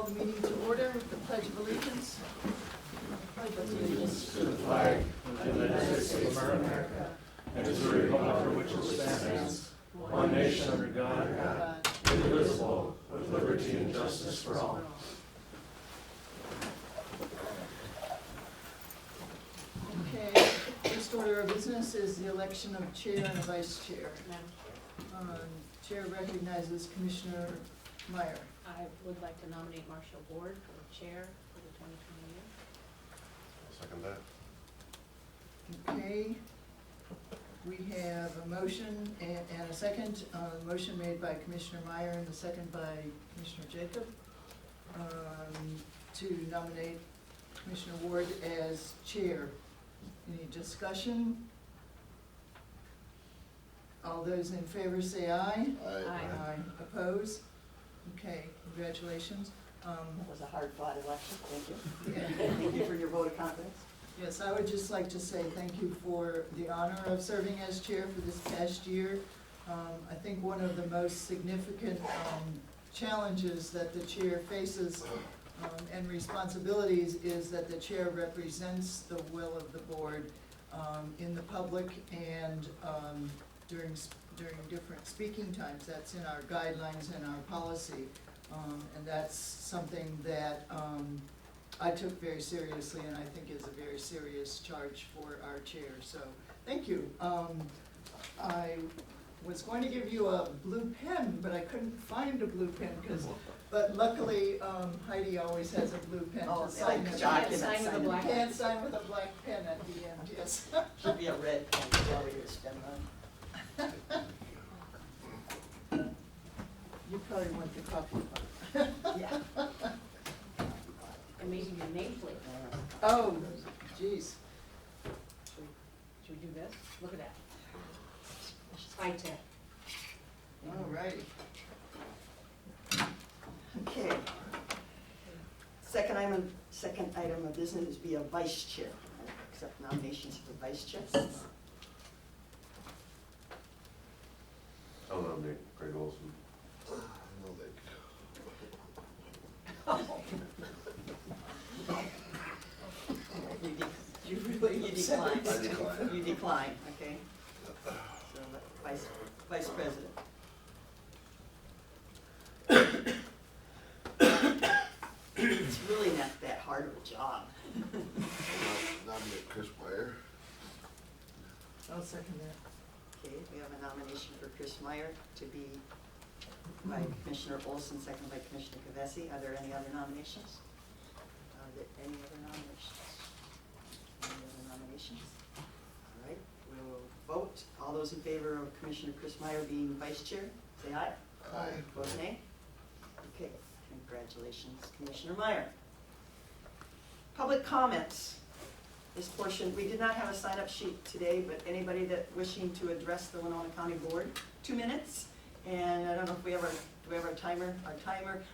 the meeting to order with the Pledge of Allegiance. Pledge of allegiance To the flag of the United States of America, and to the republic for which it stands, one nation under God, indivisible, with liberty and justice for all. Okay, first order of business is the election of chair and a vice chair. Chair recognizes Commissioner Meyer. I would like to nominate Marshall Ward for chair for the 2020 year. I'll second that. Okay, we have a motion and a second. Motion made by Commissioner Meyer and a second by Commissioner Jacob to nominate Commissioner Ward as chair. Any discussion? All those in favor say aye. Aye. Oppose? Okay, congratulations. That was a hard-fought election, thank you. Yeah. Thank you for your vote of confidence. Yes, I would just like to say thank you for the honor of serving as chair for this past year. I think one of the most significant challenges that the chair faces and responsibilities is that the chair represents the will of the board in the public and during different speaking times. That's in our guidelines and our policy. And that's something that I took very seriously and I think is a very serious charge for our chair. So, thank you. I was going to give you a blue pen, but I couldn't find a blue pen but luckily Heidi always has a blue pen Oh, to sign like it. document Sign with a signing. black You can't sign with a black pen at the end, yes. Should be a red pen, while we're gonna spend money. You probably want the coffee pot. Yeah. Amazing your nameplate. Oh, geez. Should we do this? Look at that. High tech. All righty. Okay. Second item of business is be a vice chair. Accept nominations for vice chair. I'll nominate Greg Olson. You really You decline. I decline. You decline, okay. So, vice president. It's really not that hard of a job. Nominate Chris Meyer. I'll second that. Okay, we have a nomination for Chris Meyer to be by Commissioner Olson, seconded by Commissioner Kavesi. Are there any other nominations? Are there any other nominations? Any other nominations? All right, we will vote. All those in favor of Commissioner Chris Meyer being vice chair, say aye. Aye. Opposed, nay? Okay, congratulations, Commissioner Meyer. Public comments. This portion, we did not have a sign-up sheet today, but anybody that wishing to address the Winona County Board, 2 minutes. And I don't know if we have do we have our timer?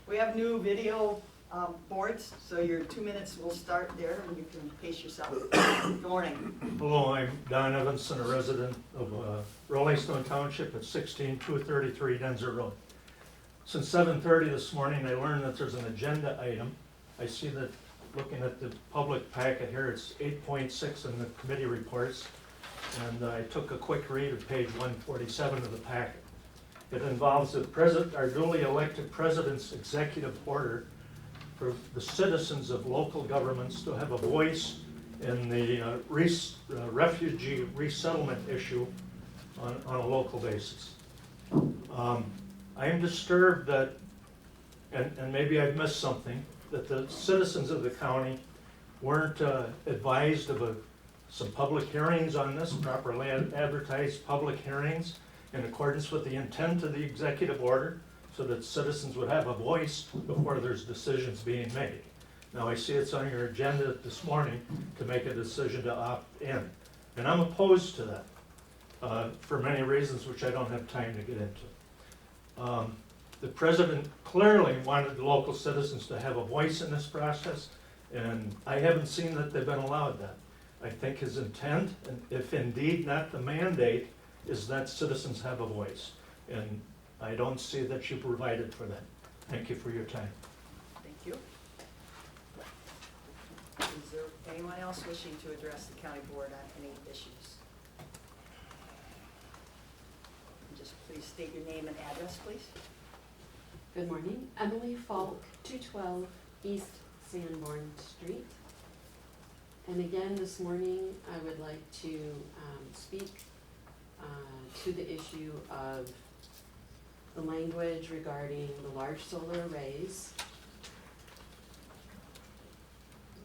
We have new video boards, so your 2 minutes will start there and you can pace yourself. Good morning. Hello, I'm Don Evanson, a resident of Rolling Stone Township at 16233 Denzer Road. Since 7:30 this morning, I learned that there's an agenda item. I see that looking at the public packet here, it's 8.6 in the committee reports, and I took a quick read of page 147 of the packet. It involves our duly elected president's executive order for the citizens of local governments to have a voice in the refugee resettlement issue on a local basis. I am disturbed that, and maybe I've missed something, that the citizens of the county weren't advised of some public hearings on this, properly advertised public hearings in accordance with the intent of the executive order, so that citizens would have a voice before there's decisions being made. Now, I see it's on your agenda this morning to make a decision to opt in, and I'm opposed to that for many reasons which I don't have time to get into. The president clearly wanted the local citizens to have a voice in this process, and I haven't seen that they've been allowed that. I think his intent, and if indeed not the mandate, is that citizens have a voice. And I don't see that you provided for that. Thank you for your time. Thank you. Is there anyone else wishing to address the county board on any issues? And just please state your name and address, please. Good morning, Emily Falk, 212 East Sanborn Street. And again, this morning, I would like to speak to the issue of the language regarding the large solar arrays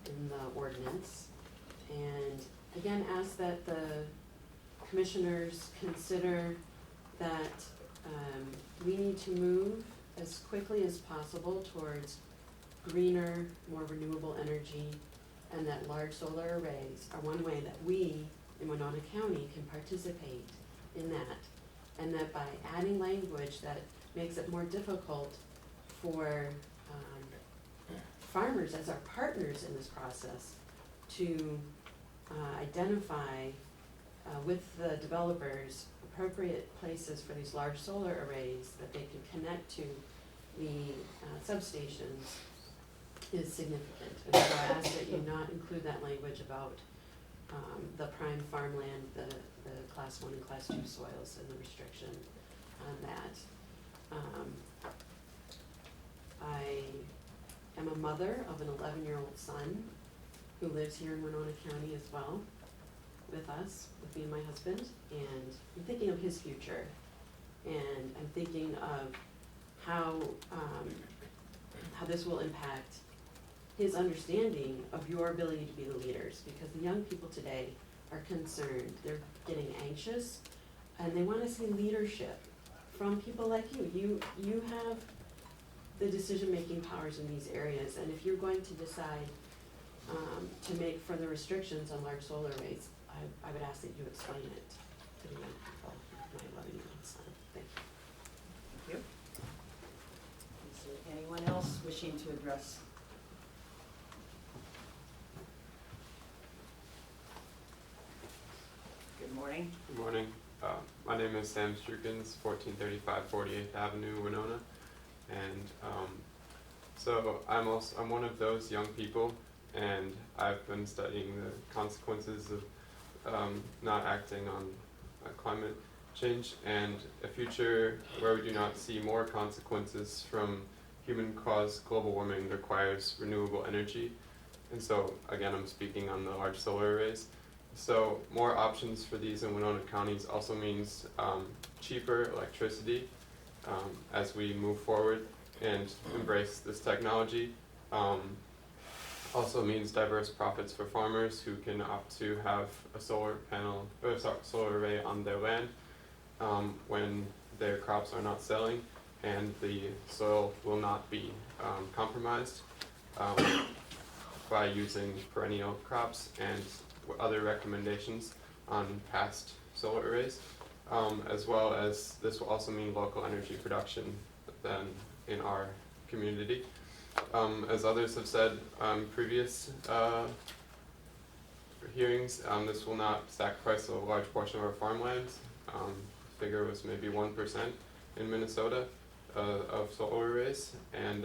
in the ordinance. And again, ask that the commissioners consider that we need to move as quickly as possible towards greener, more renewable energy, and that large solar arrays are one way that we in Winona County can participate in that. And that by adding language that makes it more difficult for farmers as our partners in this process to identify with the developers appropriate places for these large solar arrays that they can connect to the substations is significant. And so I ask that you not include that language about the prime farmland, the class 1 and class 2 soils, and the restriction on that. I am a mother of an 11-year-old son who lives here in Winona County as well with us, with me and my husband, and I'm thinking of his future, and I'm thinking of how this will impact his understanding of your ability to be the leaders, because the young people today are concerned, they're getting anxious, and they want to see leadership from people like you. You have the decision-making powers in these areas, and if you're going to decide to make further restrictions on large solar arrays, I would ask that you explain it to the young people, my 11-year-old son. Thank you. Thank you. Is there anyone else wishing to address? Good morning. Good morning. My name is Sam Strukins, 1435 48th Avenue, Winona, and so I'm one of those young people, and I've been studying the consequences of not acting on climate change, and a future where we do not see more consequences from human-caused global warming requires renewable energy. And so again, I'm speaking on the large solar arrays. So more options for these in Winona counties also means cheaper electricity as we move forward and embrace this technology. Also means diverse profits for farmers who can opt to have a solar array on their land when their crops are not selling, and the soil will not be compromised by using perennial crops and other recommendations on past solar arrays, as well as this will also mean local energy production then in our community. As others have said previous hearings, this will not sacrifice a large portion of our farmland. Figure was maybe 1% in Minnesota of solar arrays, and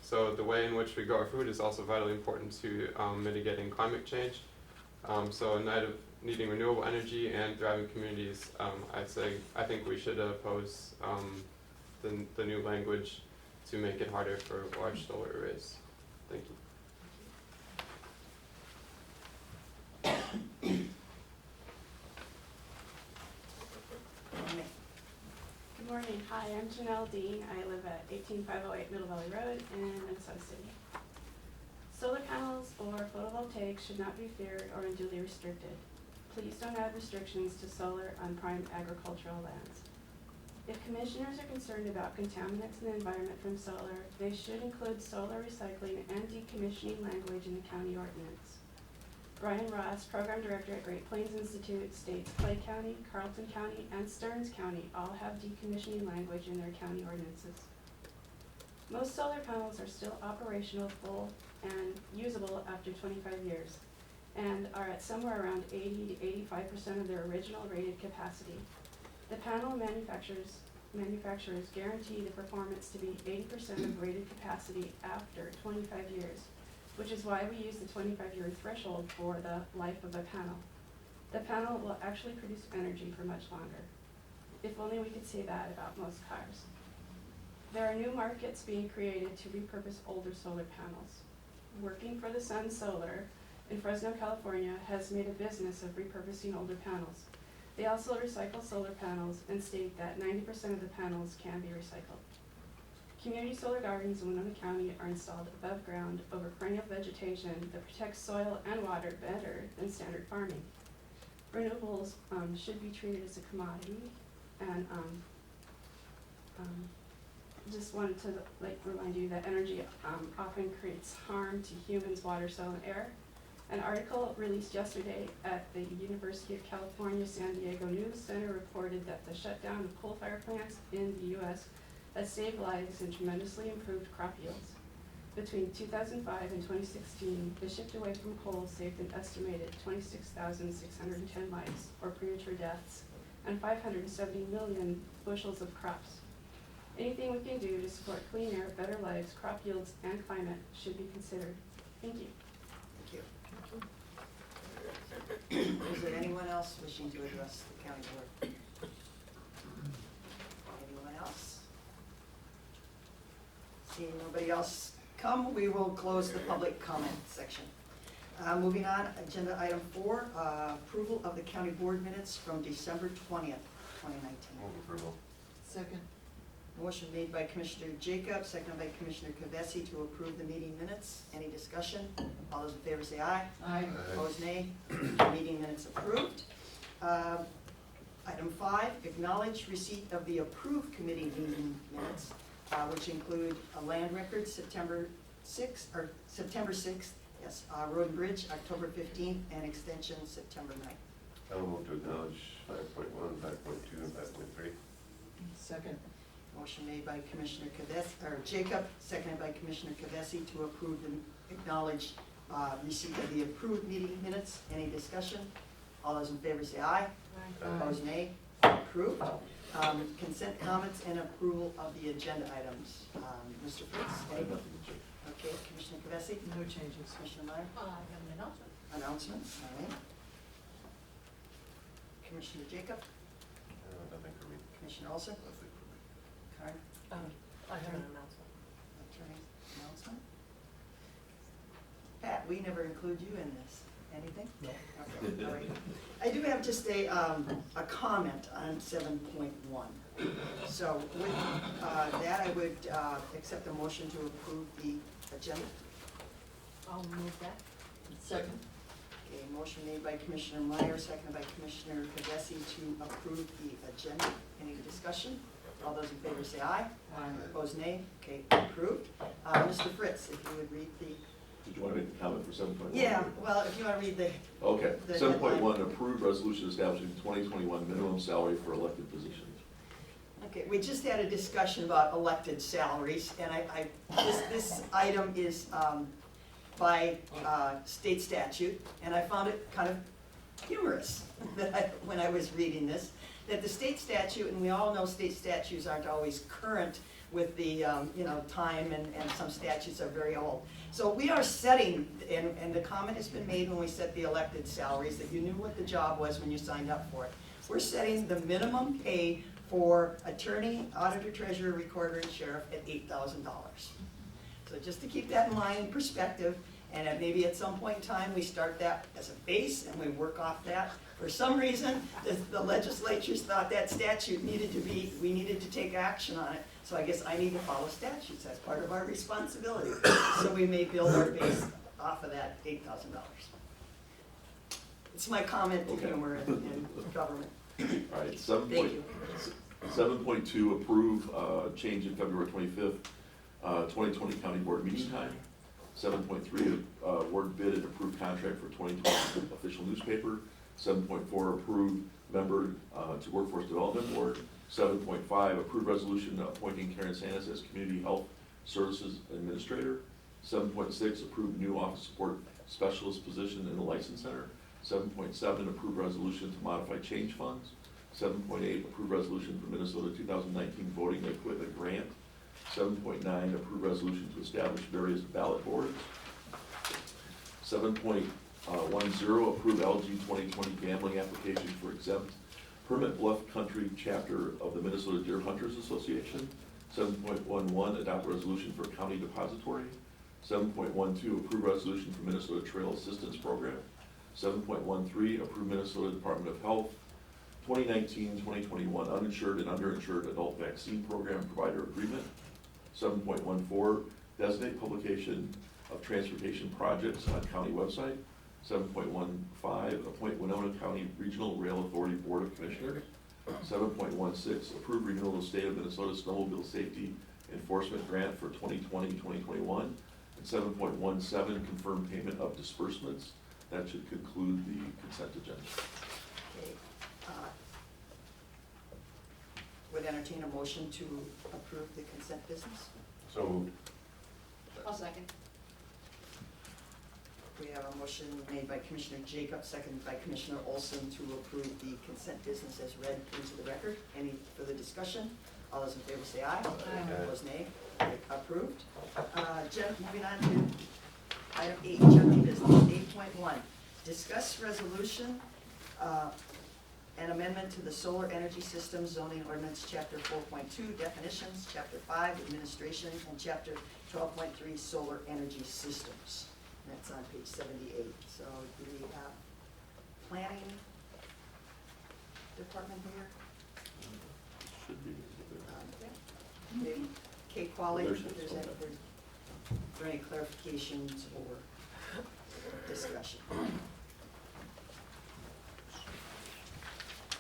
so the way in which we grow our food is also vitally important to mitigating climate change. So in light of needing renewable energy and thriving communities, I think we should oppose the new language to make it harder for large solar arrays. Thank you. Good morning. Hi, I'm Janelle Dean. I live at 18508 Middle Valley Road in Minnesota City. Solar panels or photovoltaics should not be feared or unduly restricted. Please don't add restrictions to solar on prime agricultural lands. If commissioners are concerned about contaminants in the environment from solar, they should include solar recycling and decommissioning language in the county ordinance. Brian Ross, Program Director at Great Plains Institute, states Clay County, Carlton County, and Stearns County all have decommissioning language in their county ordinances. Most solar panels are still operational, full, and usable after 25 years, and are at somewhere around 80 to 85% of their original rated capacity. The panel manufacturers manufacturers guarantee the performance to be 80% of rated capacity after 25 years, which is why we use the 25-year threshold for the life of a panel. The panel will actually produce energy for much longer. If only we could say that about most cars. There are new markets being created to repurpose older solar panels. Working for the Sun Solar in Fresno, California has made a business of repurposing older panels. They also recycle solar panels and state that 90% of the panels can be recycled. Community solar gardens in Winona County are installed above ground over perennial vegetation that protects soil and water better than standard farming. Renewables should be treated as a commodity, and just wanted to remind you that energy often creates harm to humans, water, soil, and air. An article released yesterday at the University of California San Diego News Center reported that the shutdown of coal-fired plants in the U.S. has saved lives and tremendously improved crop yields. Between 2005 and 2016, the shift away from coal saved an estimated 26,610 lives, or premature deaths, and 570 million bushels of crops. Anything we can do to support clean air, better lives, crop yields, and climate should be considered. Thank you. Thank you. Is there anyone else wishing to address the county board? Anyone else? Seeing nobody else come, we will close the public comment section. Moving on, agenda item 4, approval of the county board minutes from December 20th, 2019. Move approval. Second. Motion made by Commissioner Jacob, seconded by Commissioner Kavesi to approve the meeting minutes. Any discussion? All those in favor say aye. Aye. Opposed, nay. Meeting minutes approved. Item 5, acknowledge receipt of the approved committee meeting minutes, which include a land record September 6th, yes, road and bridge October 15th, and extension September 9th. I will move to acknowledge 5.1, 5.2, and 5.3. Second. Motion made by Commissioner Jacob, seconded by Commissioner Kavesi to approve and acknowledge receipt of the approved meeting minutes. Any discussion? All those in favor say aye. Opposed, nay. Approved. Consent comments and approval of the agenda items. Mr. Fritz, any? Okay, Commissioner Kavesi? No changes. Commissioner Meyer? I have an announcement. Announcements, all right. Commissioner Jacob? Nothing for me. Commissioner Olson? Nothing for me. Karen? I have an announcement. Attorney announcement? Pat, we never include you in this. Anything? No. Okay, all right. I do have just a comment on 7.1. So with that, I would accept a motion to approve the agenda. I'll move that. Second. Okay, motion made by Commissioner Meyer, seconded by Commissioner Kavesi to approve the agenda. Any discussion? All those in favor say aye. Aye. Opposed, nay. Okay, approved. Mr. Fritz, if you would read the, Did you want to make a comment for 7.1? yeah, well, if you want to read the, Okay, The 7.1, approved resolution establishing 2021 minimum salary for elected positions. okay, we just had a discussion about elected salaries, and this item is by state statute, and I found it kind of humorous when I was reading this, that the state statute, and we all know state statutes aren't always current with the time, and some statutes are very old. So we are setting, and the comment has been made when we set the elected salaries, that you knew what the job was when you signed up for it. We're setting the minimum pay for attorney, auditor, treasurer, recorder, and sheriff at $8,000. So just to keep that in mind in perspective, and maybe at some point in time, we start that as a base and we work off that. For some reason, the legislatures thought that statute we needed to take action on it. So I guess I need to follow statutes. That's part of our responsibility. So we may build our base off of that $8,000. It's my comment to Okay. humor in government. All right, Thank you. 7.2, approve change in February 25th, 2020 county board meeting time. 7.3, award bid and approve contract for 2020 official newspaper. 7.4, approve member to Workforce Development Board. 7.5, approve resolution appointing Karen Sanis as Community Health Services Administrator. 7.6, approve new office support specialist position in the License Center. 7.7, approve resolution to modify change funds. 7.8, approve resolution for Minnesota 2019 voting equipment grant. 7.9, approve resolution to establish various ballot boards. 7.10, approve LG 2020 gambling application for exempt Permit Bluff Country chapter of the Minnesota Deer Hunters Association. 7.11, adopt resolution for county depository. 7.12, approve resolution for Minnesota Trail Assistance Program. 7.13, approve Minnesota Department of Health 2019-2021 uninsured and underinsured adult vaccine program provider agreement. 7.14, designate publication of transportation projects on county website. 7.15, appoint Winona County Regional Rail Authority Board of Commissioners. 7.16, approve renewal of state of Minnesota snowmobile safety enforcement grant for 2020-2021. And 7.17, confirm payment of disbursements. That should conclude the consent agenda. Okay. Would entertain a motion to approve the consent business. So moved. I'll second. We have a motion made by Commissioner Jacobs, seconded by Commissioner Olson to approve the consent business as read into the record. Any further discussion? All those in favor say aye. Aye. Opposed, nay. Approved. Moving on to item 8, general business. 8.1, discuss resolution an amendment to the solar energy system zoning ordinance, chapter 4.2, definitions, chapter 5, administration, and chapter 12.3, solar energy systems. And that's on page 78. So do we have planning department here? Should be. Maybe Kate Qualley, There's- if there's any, for any clarifications or discussion.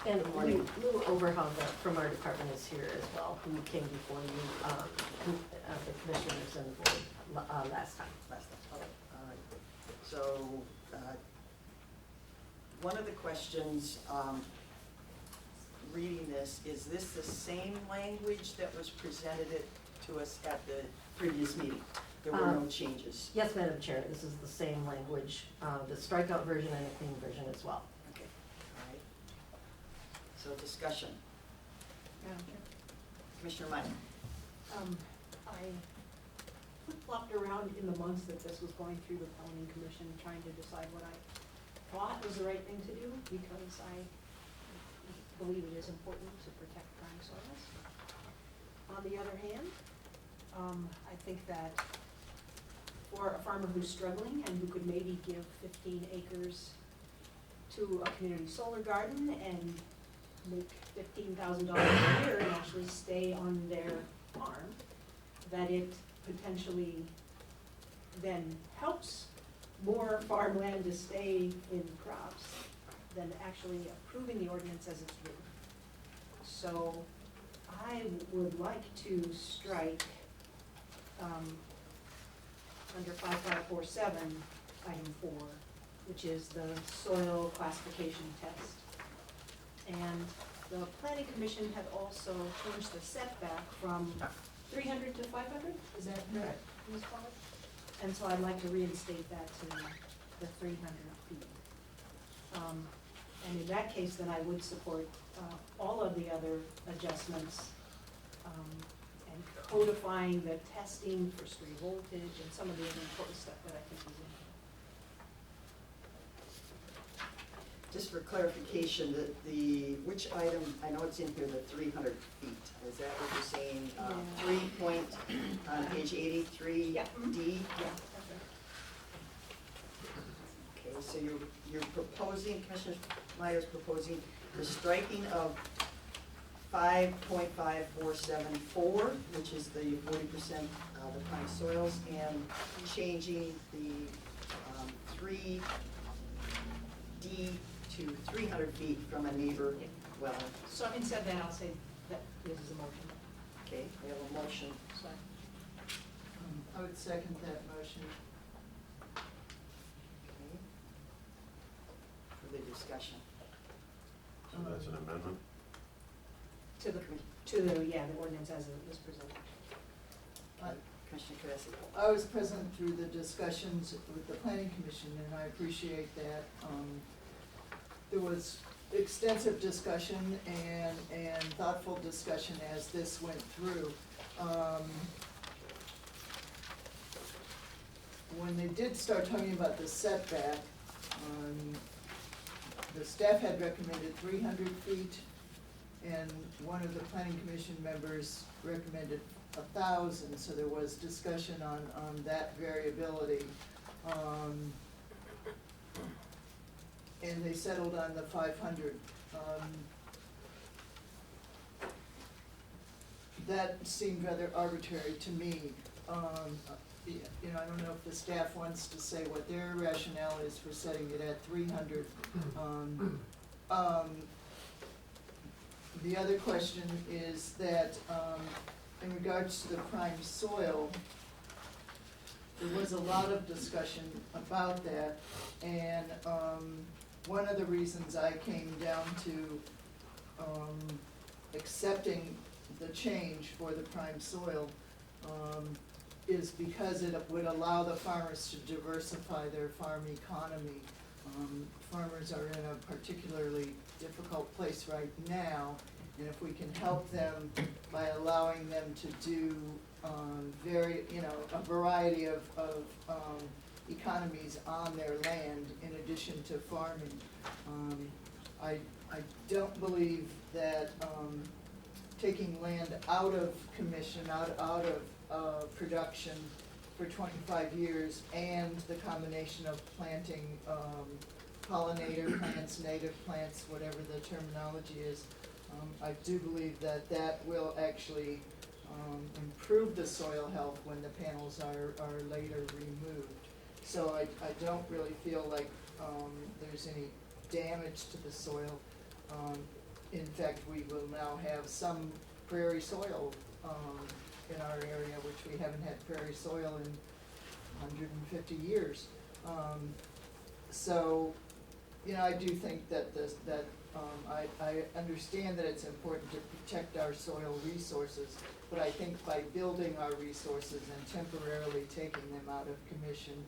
And Good morning. Lou Overhaul from our department is here as well, who came before you, the commissioners and the board last time. Last time, all right. So, one of the questions, reading this, is this the same language that was presented to us at the previous meeting? There were no changes. Yes, Madam Chair, this is the same language, the strikeout version and the clean version as well. Okay, all right. So discussion. Madam Chair. Commissioner Meyer. I flip-flopped around in the months that this was going through the planning commission, trying to decide what I thought was the right thing to do, because I believe it is important to protect prime soils. On the other hand, I think that for a farmer who's struggling and who could maybe give 15 acres to a community solar garden and make $15,000 a year and actually stay on their farm, that it potentially then helps more farmland to stay in crops than actually approving the ordinance as it's written. So I would like to strike under 5547, item 4, which is the soil classification test. And the planning commission had also changed the setback from 300 to 500, is that correct, Ms. Pollard? And so I'd like to reinstate that to the 300 feet. And in that case, then I would support all of the other adjustments and codifying the testing for stray voltage and some of the other important stuff that I think is in here. Just for clarification, which item, I know it's in here, the 300 feet, is that what you're saying? Yeah. 3 point, on page 83, Yeah. D? Yeah. Okay, so you're proposing, Commissioner Meyer's proposing the striking of 5.5474, which is the 40% of the prime soils, and changing the 3D to 300 feet from a neighbor Yeah. well. So having said that, I'll say that this is a motion. Okay, we have a motion. So I would second that motion. Okay. Further discussion. So that's an amendment? to the ordinance as it was presented. Commissioner Carrasco. I was present through the discussions with the planning commission, and I appreciate that. There was extensive discussion and thoughtful discussion as this went through. When they did start talking about the setback, the staff had recommended 300 feet, and one of the planning commission members recommended 1,000, so there was discussion on that variability. And they settled on the 500. That seemed rather arbitrary to me. You know, I don't know if the staff wants to say what their rationale is for setting it at 300. The other question is that, in regards to the prime soil, there was a lot of discussion about that, and, one of the reasons I came down to, accepting the change for the prime soil, is because it would allow the farmers to diversify their farm economy. Farmers are in a particularly difficult place right now, and if we can help them by allowing them to do, a variety of economies on their land in addition to farming. I don't believe that, taking land out of commission, out of production for 25 years, and the combination of planting pollinator plants, native plants, whatever the terminology is, I do believe that that will actually improve the soil health when the panels are later removed. So I don't really feel like there's any damage to the soil. In fact, we will now have some prairie soil in our area, which we haven't had prairie soil in 150 years. So, I do think that I understand that it's important to protect our soil resources, but I think by building our resources and temporarily taking them out of commission,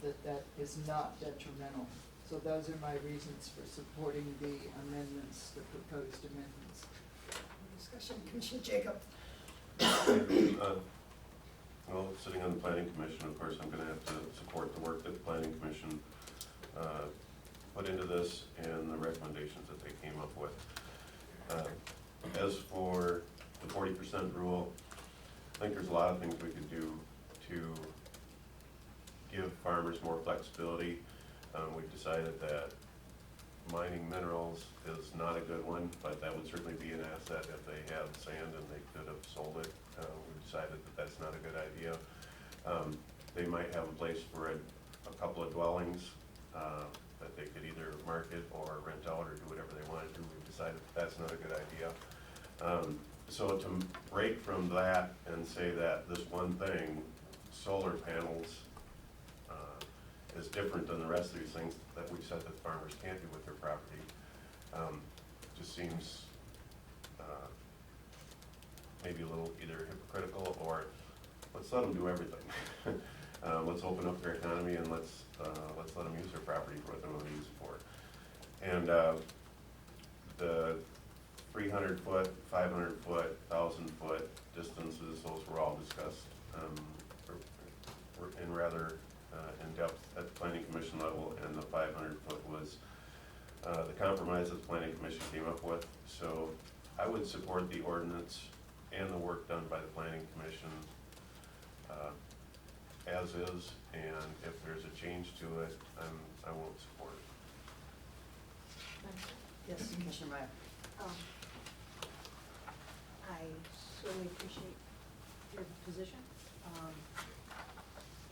that is not detrimental. So those are my reasons for supporting the amendments, the proposed amendments. Discussion, Commissioner Jacob. Well, sitting on the planning commission, of course, I'm gonna have to support the work that the planning commission put into this and the recommendations that they came up with. As for the 40% rule, I think there's a lot of things we could do to give farmers more flexibility. We've decided that mining minerals is not a good one, but that would certainly be an asset if they have sand and they could have sold it. We've decided that that's not a good idea. They might have a place for a couple of dwellings that they could either market or rent out or do whatever they want to do. We've decided that that's not a good idea. So to break from that and say that this one thing, solar panels, is different than the rest of these things that we've said that farmers can't do with their property, just seems maybe a little either hypocritical or let's let them do everything. Let's open up their economy and let's let them use their property for what they want to use it for. And the 300 foot, 500 foot, 1,000 foot distances, those were all discussed in rather in depth at the planning commission level, and the 500 foot was the compromise that the planning commission came up with. So I would support the ordinance and the work done by the planning commission as is, and if there's a change to it, I won't support it. Yes, Commissioner Meyer. I certainly appreciate your position.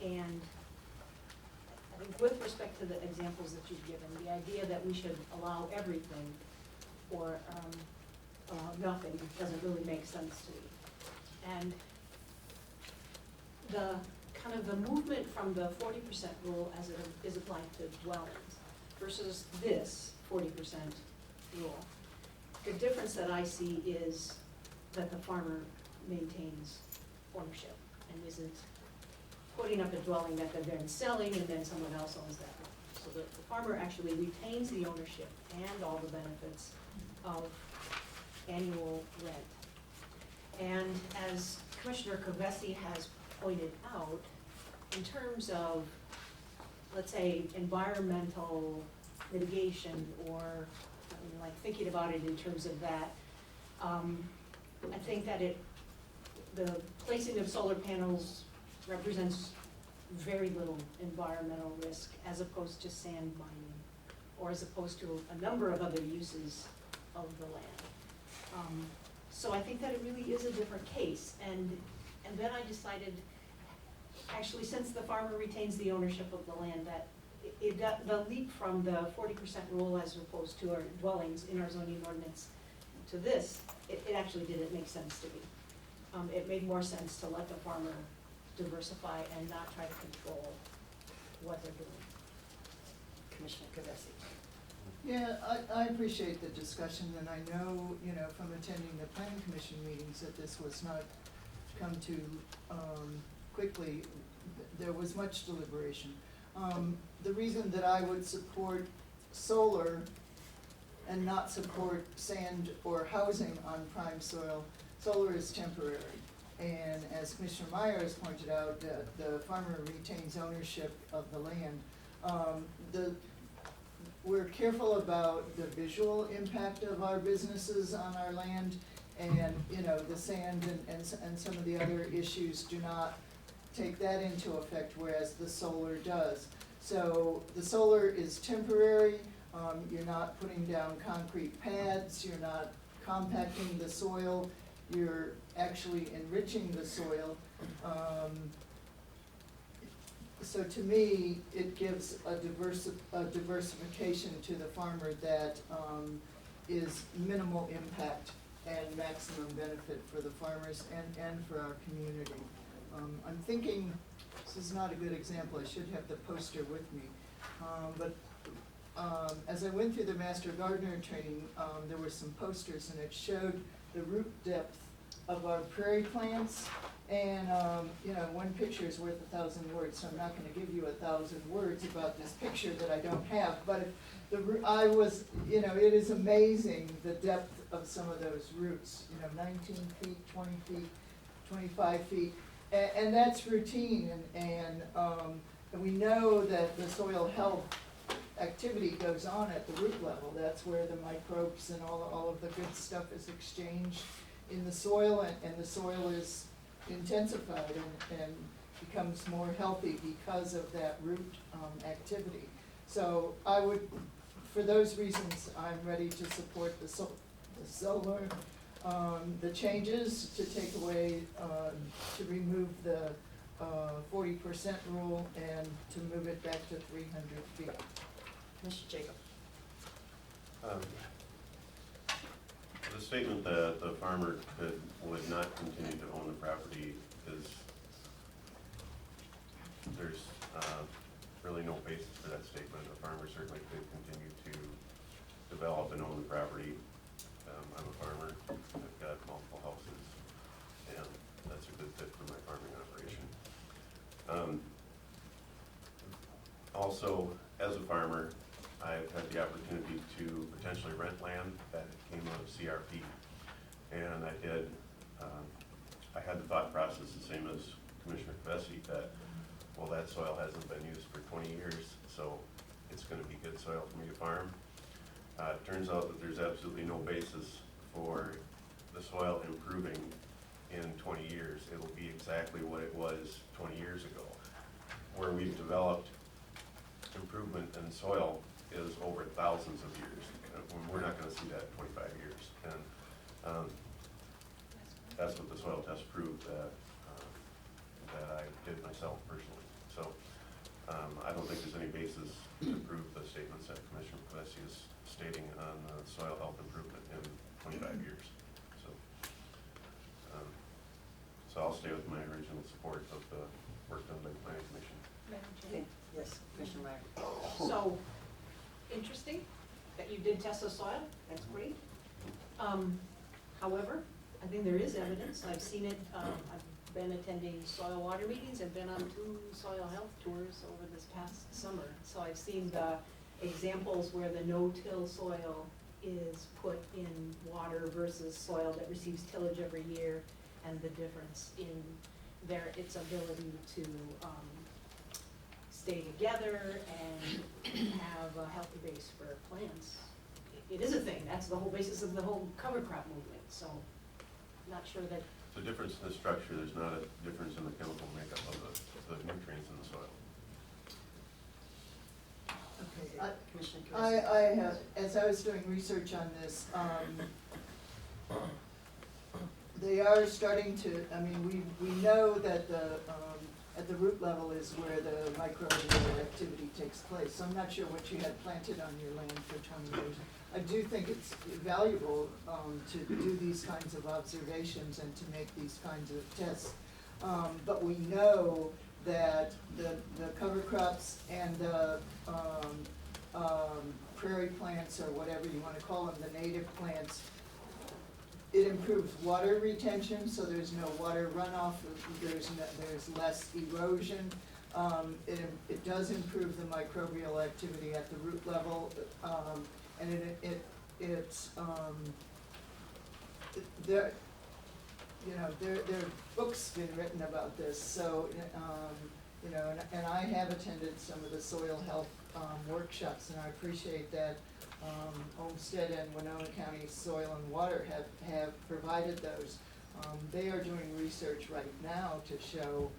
And I think with respect to the examples that you've given, the idea that we should allow everything or nothing doesn't really make sense to me. And the kind of the movement from the 40% rule as it is applied to dwellings versus this 40% rule, the difference that I see is that the farmer maintains ownership and isn't putting up a dwelling that they're then selling and then someone else owns that. So the farmer actually retains the ownership and all the benefits of annual rent. And as Commissioner Kovesi has pointed out, in terms of, let's say, environmental mitigation, or, I mean, like, thinking about it in terms of that, I think that the placing of solar panels represents very little environmental risk as opposed to sand mining, or as opposed to a number of other uses of the land. So I think that it really is a different case, and then I decided, actually, since the farmer retains the ownership of the land, that it got the leap from the 40% rule as opposed to our dwellings in our zoning ordinance to this, it actually didn't make sense to me. It made more sense to let the farmer diversify and not try to control what they're doing. Commissioner Kovesi. Yeah, I appreciate the discussion, and I know, you know, from attending the planning commission meetings that this was not come to quickly. There was much deliberation. The reason that I would support solar and not support sand or housing on prime soil, solar is temporary. And as Commissioner Meyer has pointed out, the farmer retains ownership of the land. We're careful about the visual impact of our businesses on our land, and, you know, the sand and some of the other issues do not take that into effect, whereas the solar does. So the solar is temporary. You're not putting down concrete pads, you're not compacting the soil, you're actually enriching the soil. So to me, it gives a diversification to the farmer that is minimal impact and maximum benefit for the farmers and for our community. I'm thinking, this is not a good example, I should have the poster with me, but as I went through the Master Gardener training, there were some posters, and it showed the root depth of our prairie plants. And, you know, one picture is worth 1,000 words, so I'm not gonna give you 1,000 words about this picture that I don't have. But I was, you know, it is amazing the depth of some of those roots, you know, 19 feet, 20 feet, 25 feet. And that's routine, and we know that the soil health activity goes on at the root level. That's where the microbes and all of the good stuff is exchanged in the soil, and the soil is intensified and becomes more healthy because of that root activity. So I would, for those reasons, I'm ready to support the solar, the changes to take away, to remove the 40% rule and to move it back to 300 feet. Mr. Jacob. The statement that the farmer would not continue to own the property is, there's really no basis for that statement. The farmer certainly could continue to develop and own the property. I'm a farmer, I've got multiple houses, and that's a good fit for my farming operation. Also, as a farmer, I've had the opportunity to potentially rent land that came out of CRP. And I had the thought process the same as Commissioner Kovesi, that, well, that soil hasn't been used for 20 years, so it's gonna be good soil for me to farm. It turns out that there's absolutely no basis for the soil improving in 20 years. It'll be exactly what it was 20 years ago. Where we've developed improvement in soil is over thousands of years. We're not gonna see that in 25 years. And that's what the soil test proved that I did myself personally. So I don't think there's any basis to prove the statements that Commissioner Kovesi is stating on soil health improvement in 25 years. So I'll stay with my original support of the work done by the Planning Commission. Madam Okay, Chair. yes, Commissioner Meyer. So, interesting that you did test the soil, that's great. However, I think there is evidence, I've seen it, I've been attending soil water meetings and been on 2 soil health tours over this past summer. So I've seen the examples where the no-till soil is put in water versus soil that receives tillage every year, and the difference in its ability to stay together and have a healthy base for plants. It is a thing, that's the whole basis of the whole cover crop movement, so not sure that, The difference in the structure, there's not a difference in the chemical makeup of the nutrients in the soil. Okay, Commissioner I Kulis. have, as I was doing research on this, they are starting to, I mean, we know that at the root level is where the microbial activity takes place. So I'm not sure what you had planted on your land for 20 years. I do think it's valuable to do these kinds of observations and to make these kinds of tests. But we know that the cover crops and the prairie plants, or whatever you want to call them, the native plants, it improves water retention, so there's no water runoff, there's less erosion. It does improve the microbial activity at the root level, and it's there. You know, there are books been written about this, so you know, and I have attended some of the soil health workshops, and I appreciate that. Olmsted and Winona County Soil and Water have provided those. They are doing research right now to show,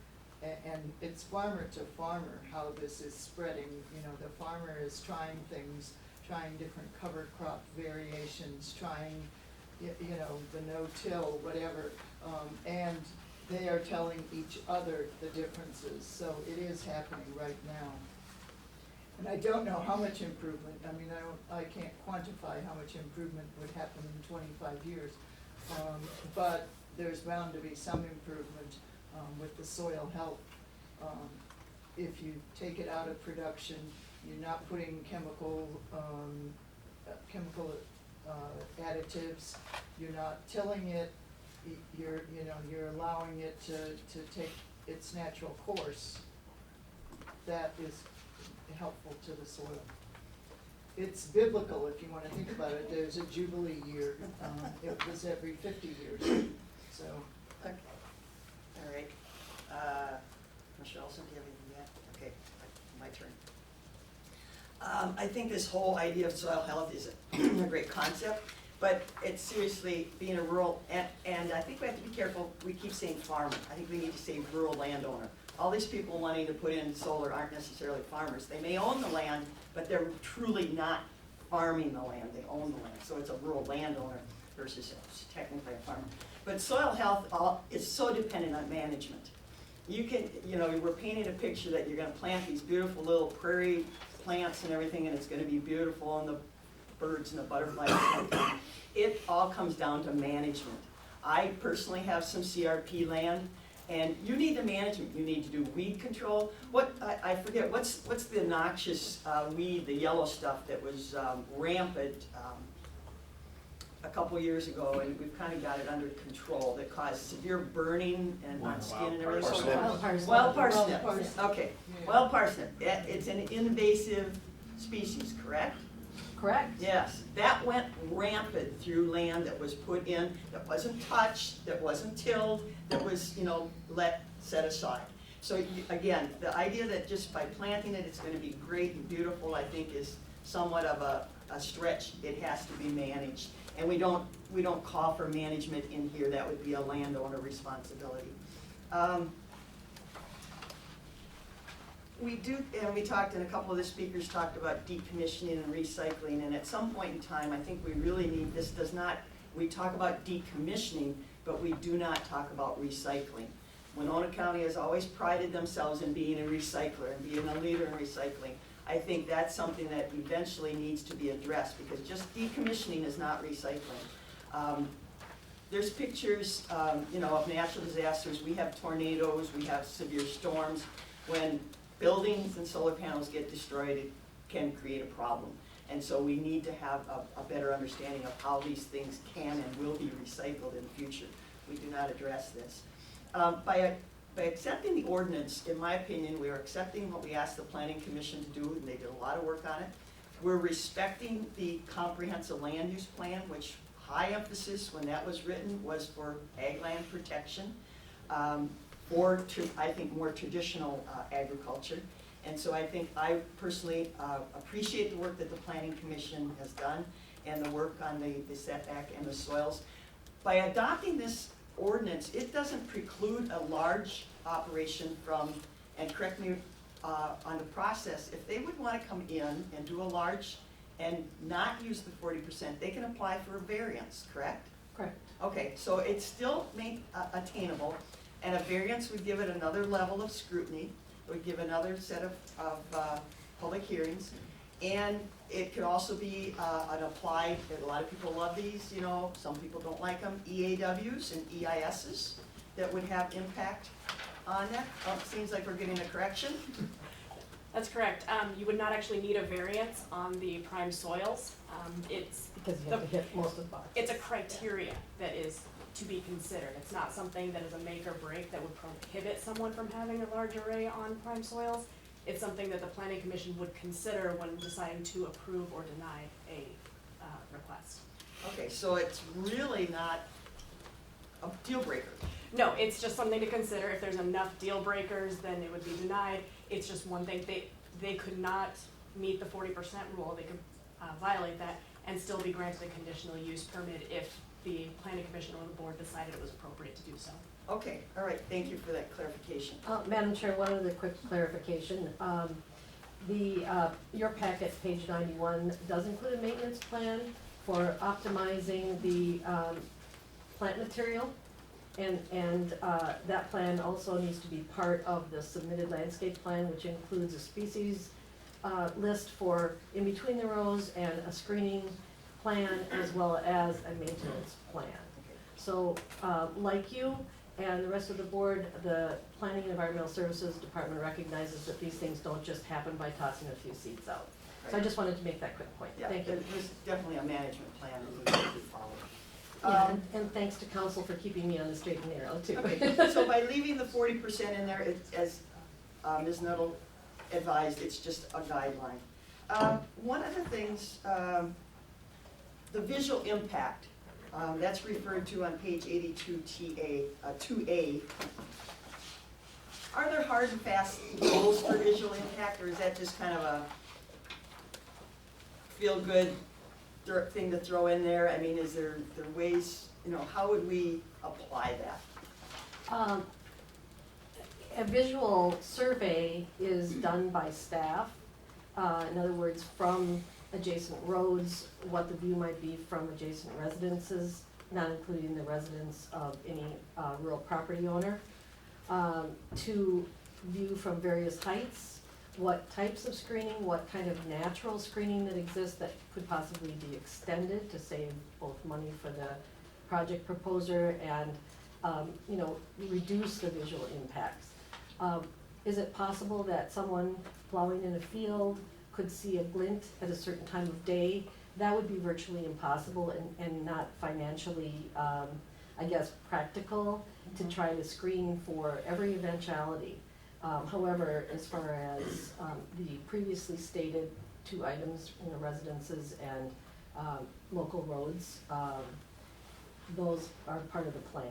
and it's farmer to farmer, how this is spreading. You know, the farmer is trying things, trying different cover crop variations, trying, you know, the no-till, whatever, and they are telling each other the differences. So it is happening right now. And I don't know how much improvement, I mean, I can't quantify how much improvement would happen in 25 years. But there's bound to be some improvement with the soil health. If you take it out of production, you're not putting chemical additives, you're not tilling it, you're allowing it to take its natural course. That is helpful to the soil. It's biblical if you want to think about it. There's a Jubilee year. It was every 50 years. So. Okay, all right. Commissioner Olson, do you have anything yet? Okay, my turn. I think this whole idea of soil health is a great concept, but it's seriously being a rural, and I think we have to be careful. We keep saying farmer. I think we need to say rural landowner. All these people wanting to put in solar aren't necessarily farmers. They may own the land, but they're truly not farming the land. They own the land. So it's a rural landowner versus technically a farmer. But soil health is so dependent on management. You can, you know, we're painting a picture that you're going to plant these beautiful little prairie plants and everything, and it's going to be beautiful, and the birds and the butterflies. It all comes down to management. I personally have some CRP land. And you need the management. You need to do weed control. I forget, what's the noxious weed, the yellow stuff that was rampant a couple years ago, and we've kind of got it under control, that caused severe burning and on skin and everything. Wild parsnip. Okay, wild parsnip. It's an invasive species, correct? Correct? Yes, that went rampant through land that was put in, that wasn't touched, that wasn't tilled, that was, you know, set aside. So again, the idea that just by planting it, it's going to be great and beautiful, I think is somewhat of a stretch. It has to be managed, and we don't call for management in here. That would be a landowner responsibility. We do, and we talked, and a couple of the speakers talked about decommissioning and recycling, and at some point in time, I think we really need, this does not, we talk about decommissioning, but we do not talk about recycling. Winona County has always prided themselves in being a recycler and being a leader in recycling. I think that's something that eventually needs to be addressed, because just decommissioning is not recycling. There's pictures, you know, of natural disasters. We have tornadoes, we have severe storms. When buildings and solar panels get destroyed, it can create a problem. And so we need to have a better understanding of how these things can and will be recycled in the future. We do not address this. By accepting the ordinance, in my opinion, we are accepting what we asked the planning commission to do, and they did a lot of work on it. We're respecting the comprehensive land use plan, which high emphasis when that was written was for ag land protection, or to, I think, more traditional agriculture. And so I think I personally appreciate the work that the planning commission has done and the work on the setback and the soils. By adopting this ordinance, it doesn't preclude a large operation from, and correct me on the process, if they would want to come in and do a large and not use the 40%, they can apply for a variance, correct? Correct. Okay, so it's still attainable, and a variance would give it another level of scrutiny, would give another set of public hearings, and it could also be an applied, a lot of people love these, you know, some people don't like them, EAWs and EISs that would have impact on that. Oh, it seems like we're getting a correction. That's correct. You would not actually need a variance on the prime soils. It's Because you have to hit most of the boxes. it's a criteria that is to be considered. It's not something that is a make or break that would prohibit someone from having a large array on prime soils. It's something that the planning commission would consider when deciding to approve or deny a request. Okay, so it's really not a deal breaker. No, it's just something to consider. If there's enough deal breakers, then it would be denied. It's just one thing. They could not meet the 40% rule. They could violate that and still be granted a conditional use permit if the planning commission or the board decided it was appropriate to do so. Okay, all right, thank you for that clarification. Madam Chair, one other quick clarification. Your packet, page 91, does include a maintenance plan for optimizing the plant material. And that plan also needs to be part of the submitted landscape plan, which includes a species list for in between the rows and a screening plan as well as a maintenance plan. So like you and the rest of the board, the Planning and Environmental Services Department recognizes that these things don't just happen by tossing a few seeds out. So I just wanted to make that quick point. Yeah, Thank you. there's definitely a management plan that needs to be followed. Yeah, and thanks to council for keeping me on the straight and narrow too. Okay, so by leaving the 40% in there, it's, as Ms. Nuttall advised, it's just a guideline. One of the things, the visual impact, that's referred to on page 82 2A. Are there hard and fast goals for visual impact, or is that just kind of a feel-good thing to throw in there? I mean, is there ways, you know, how would we apply that? A visual survey is done by staff. In other words, from adjacent roads, what the view might be from adjacent residences, not including the residence of any rural property owner, to view from various heights, what types of screening, what kind of natural screening that exists that could possibly be extended to save both money for the project proposer and, you know, reduce the visual impacts. Is it possible that someone plowing in a field could see a glint at a certain time of day? That would be virtually impossible and not financially, I guess, practical to try to screen for every eventuality. However, as far as the previously stated two items, you know, residences and local roads, those are part of the plan.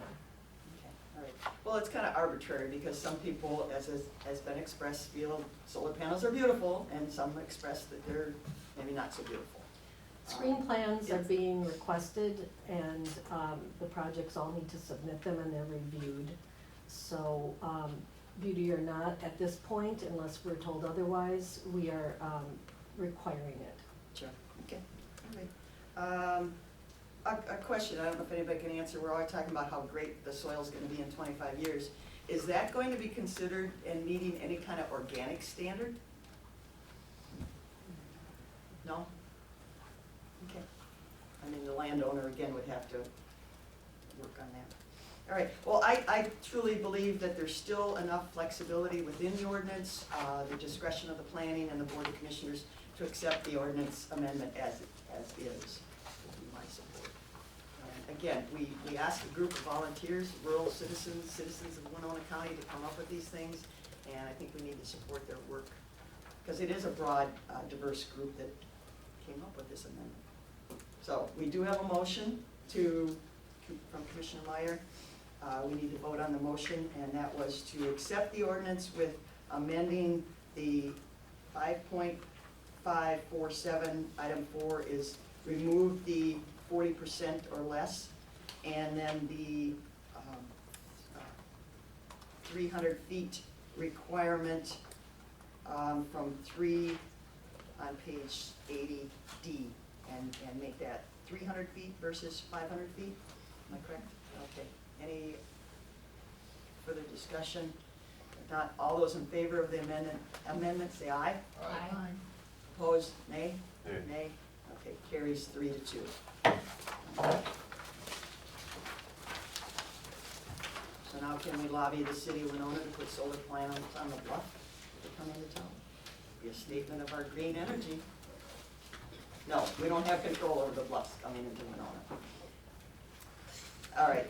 Okay, all right. Well, it's kind of arbitrary because some people, as has been expressed, feel solar panels are beautiful, and some express that they're maybe not so beautiful. Screen plans are yes. being requested, and the projects all need to submit them and they're reviewed. So, beauty or not, at this point, unless we're told otherwise, we are requiring it. Sure, okay, all right. A question, I don't know if anybody can answer, we're always talking about how great the soil's gonna be in 25 years. Is that going to be considered in meeting any kind of organic standard? No? Okay. I mean, the landowner, again, would have to work on that. All right, well, I truly believe that there's still enough flexibility within the ordinance, the discretion of the planning and the board of commissioners to accept the ordinance amendment as is, would be my support. And again, we asked a group of volunteers, rural citizens, citizens of Winona County to come up with these things, and I think we need to support their work, because it is a broad, diverse group that came up with this amendment. So, we do have a motion from Commissioner Meyer. We need to vote on the motion, and that was to accept the ordinance with amending the 5.547, item 4 is remove the 40% or less, and then the 300 feet requirement from 3 on page 80D, and make that 300 feet versus 500 feet. Am I correct? Okay. Any further discussion? If not, all those in favor of the amendment say aye. Aye. Opposed, nay? Nay. Nay? Okay, carries 3-2. So now can we lobby the city of Winona to put solar panels on the bluff to come into town? Be a statement of our green energy. No, we don't have control over the bluffs coming into Winona. All right.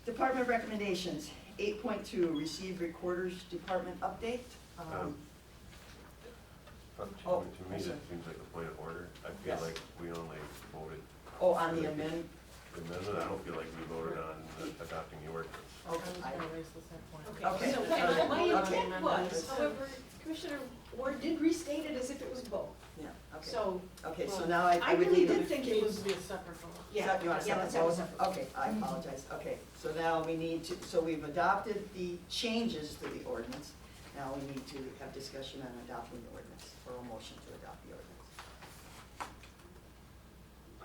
Department recommendations, 8.2, receive recorder's department update. To Oh, me, I'm that sorry. seems like a point of order. I feel Yes. like we only voted Oh, on the amendment? amendment. I don't feel like we voted on adopting the ordinance. Okay. Okay, so Okay. my Okay. intent was, however, Commissioner Ward did restate it as if it was both. Yeah, okay. So, Okay, so now I I would really need did to. think it was, be a separate vote. yeah, You want to yeah, let's have a separate vote? separate. Okay, I apologize. Okay, so now we need to, so we've adopted the changes to the ordinance. Now we need to have discussion on adopting the ordinance, or a motion to adopt the ordinance.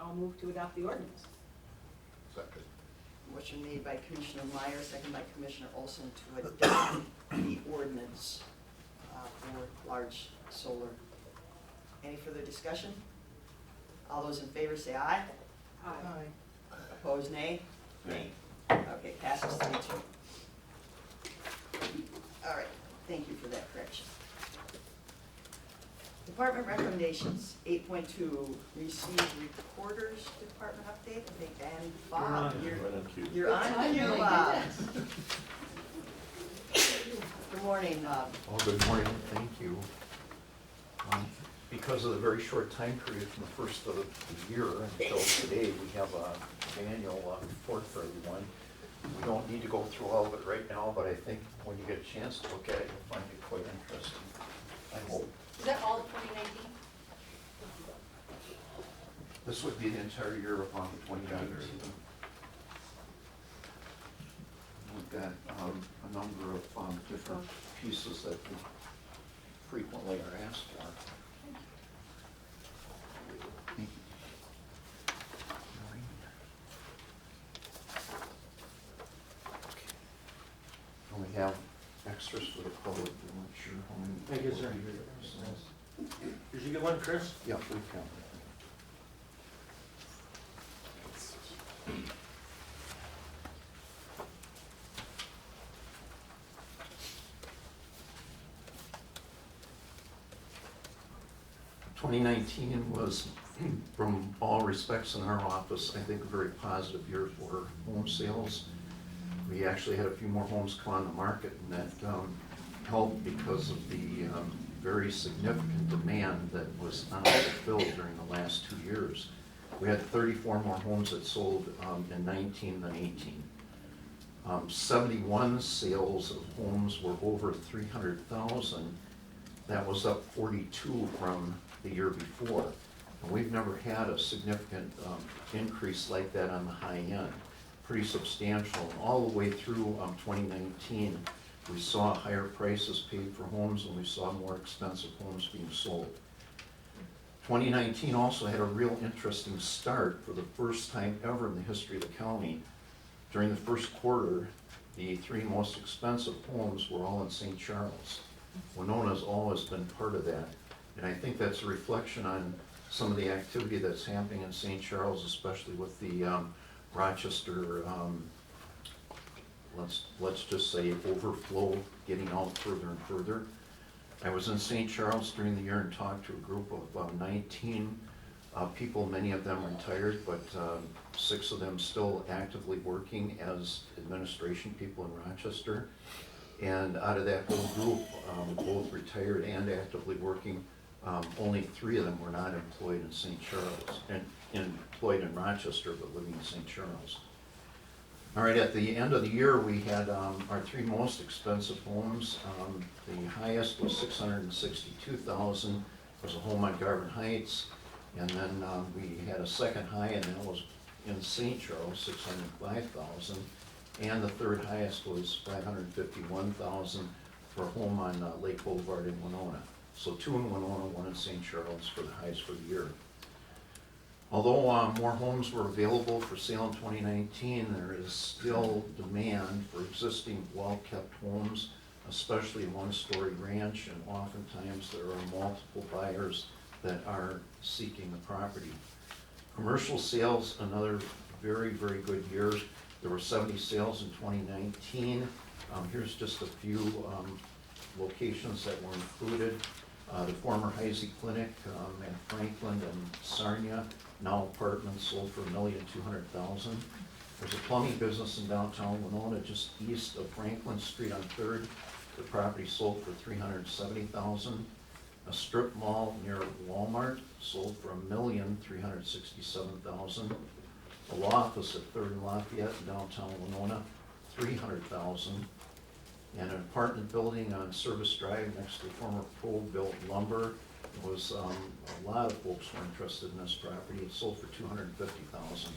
I'll move to adopt the ordinance. Second. Motion made by Commissioner Meyer, second by Commissioner Olson to adopt the ordinance for large solar. Any further discussion? All those in favor say aye. Aye. Opposed, nay? Nay. Okay, passes 3-2. All right, thank you for that correction. Department recommendations, 8.2, receive recorder's department update. I think, and Bob, you're on cue, Bob. Good morning, Bob. Well, good morning, thank you. Because of the very short time period from the first of the year until today, we have an annual report for everyone. We don't need to go through all of it right now, but I think when you get a chance to look at it, you'll find it quite interesting, I hope. Is that all of 2019? This would be the entire year upon the 2019. We've got a number of different pieces that we frequently are asked for. Thank you. And we have extras for the public, I'm not sure how many. I guess they're here. Did you get one, Chris? Yeah, we can. 2019 was, from all respects in our office, I think a very positive year for home sales. We actually had a few more homes come on the market, and that helped because of the very significant demand that was unfulfilled during the last 2 years. We had 34 more homes that sold in 19 than 18. 71 sales of homes were over 300,000. That was up 42 from the year before. And we've never had a significant increase like that on the high end, pretty substantial. And all the way through 2019, we saw higher prices paid for homes, and we saw more expensive homes being sold. 2019 also had a real interesting start. For the first time ever in the history of the county, during the first quarter, the 3 most expensive homes were all in St. Charles. Winona's always been part of that, and I think that's a reflection on some of the activity that's happening in St. Charles, especially with the Rochester, let's just say, overflow getting out further and further. I was in St. Charles during the year and talked to a group of 19 people, many of them retired, but 6 of them still actively working as administration people in Rochester. And out of that whole group, both retired and actively working, only 3 of them were not employed in St. Charles, and employed in Rochester, but living in St. Charles. All right, at the end of the year, we had our 3 most expensive homes. The highest was $662,000, was a home on Garvin Heights. And then we had a second high, and that was in St. Charles, $605,000. And the third highest was $551,000 for a home on Lake Boulevard in Winona. So 2 in Winona, 1 in St. Charles for the highest for the year. Although more homes were available for sale in 2019, there is still demand for existing well-kept homes, especially a 1-story ranch, and oftentimes there are multiple buyers that are seeking the property. Commercial sales, another very, very good year. There were 70 sales in 2019. Here's just a few locations that were included. The former Heisey Clinic at Franklin and Sarnia, now apartments, sold for $1,200,000. There's a plumbing business in downtown Winona, just east of Franklin Street on 3rd. The property sold for $370,000. A strip mall near Walmart sold for $1,367,000. A law office at 3rd and Lafayette in downtown Winona, $300,000. And an apartment building on Service Drive next to former Pro-Built Lumber. It was, a lot of folks were interested in this property. It sold for $250,000.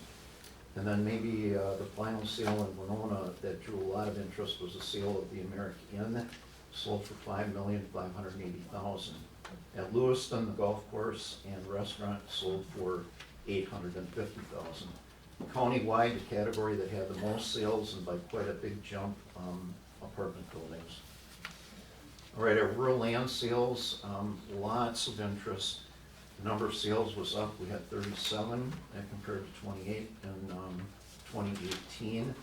And then maybe the final sale in Winona that drew a lot of interest was the sale of the American Inn, sold for $5,580,000. At Lewiston, the golf course and restaurant sold for $850,000. Countywide, the category that had the most sales, and by quite a big jump, apartment buildings. All right, our rural land sales, lots of interest. The number of sales was up. We had 37 compared to 28 in 2018.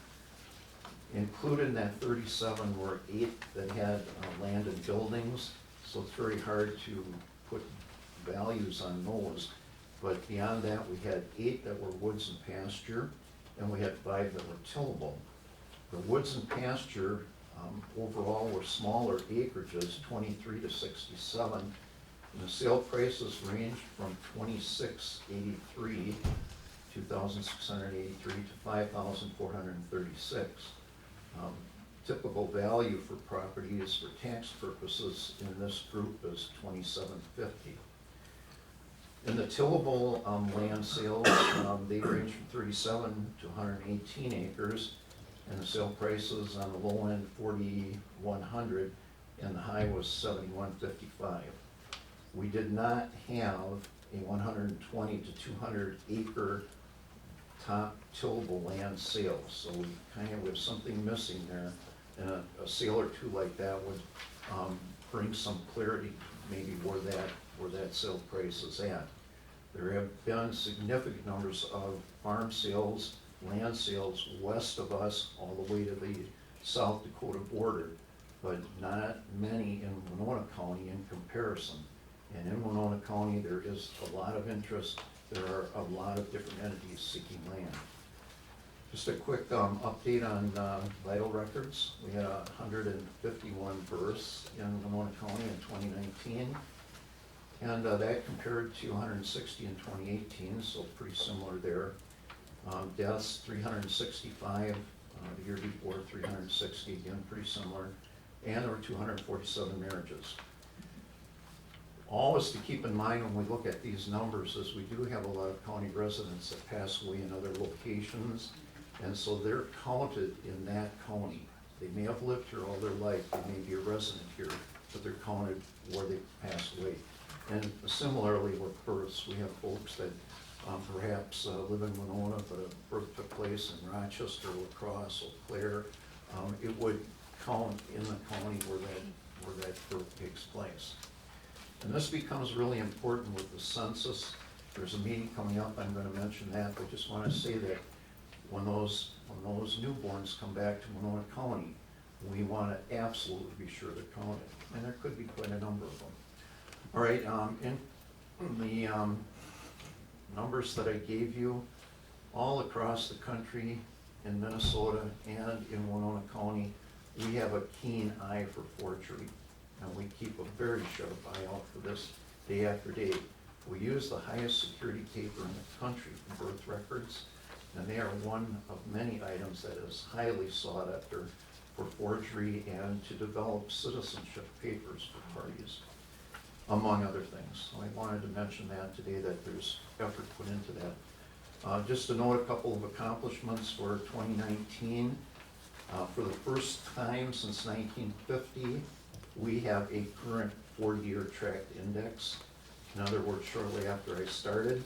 Included in that 37 were 8 that had land and buildings, so it's very hard to put values on those. But beyond that, we had 8 that were woods and pasture, and we had 5 that were tillable. The woods and pasture overall were smaller acreages, 23 to 67, and the sale prices ranged from $2,683 to $5,436. Typical value for properties for tax purposes in this group is $2,750. In the tillable land sales, they range from 37 to 118 acres, and the sale prices on the low end $4,100, and the high was $7,155. We did not have a 120 to 200 acre top tillable land sale, so we kind of have something missing there, and a sale or two like that would bring some clarity maybe where that sale price is at. There have been significant numbers of farm sales, land sales west of us all the way to the South Dakota border, but not many in Winona County in comparison. And in Winona County, there is a lot of interest. There are a lot of different entities seeking land. Just a quick update on vital records. We had 151 births in Winona County in 2019. And that compared to 160 in 2018, so pretty similar there. Deaths, 365, the year before 360, again pretty similar. And there were 247 marriages. Always to keep in mind when we look at these numbers is we do have a lot of county residents that pass away in other locations, and so they're counted in that county. They may have lived here all their life, they may be a resident here, but they're counted where they passed away. And similarly with births, we have folks that perhaps live in Winona, but a birth took place in Rochester, La Crosse, Eau Claire. It would count in the county where that birth takes place. And this becomes really important with the census. There's a meeting coming up, I'm going to mention that, but I just want to say that when those newborns come back to Winona County, we want to absolutely be sure they're counted, and there could be quite a number of them. All right, in the numbers that I gave you, all across the country, in Minnesota and in Winona County, we have a keen eye for forgery, and we keep a very sharp eye out for this day after day. We use the highest security paper in the country for birth records, and they are one of many items that is highly sought after for forgery and to develop citizenship papers for parties, among other things. So I wanted to mention that today, that there's effort put into that. Just to note a couple of accomplishments for 2019. For the first time since 1950, we have a current 40-year tract index. In other words, shortly after I started,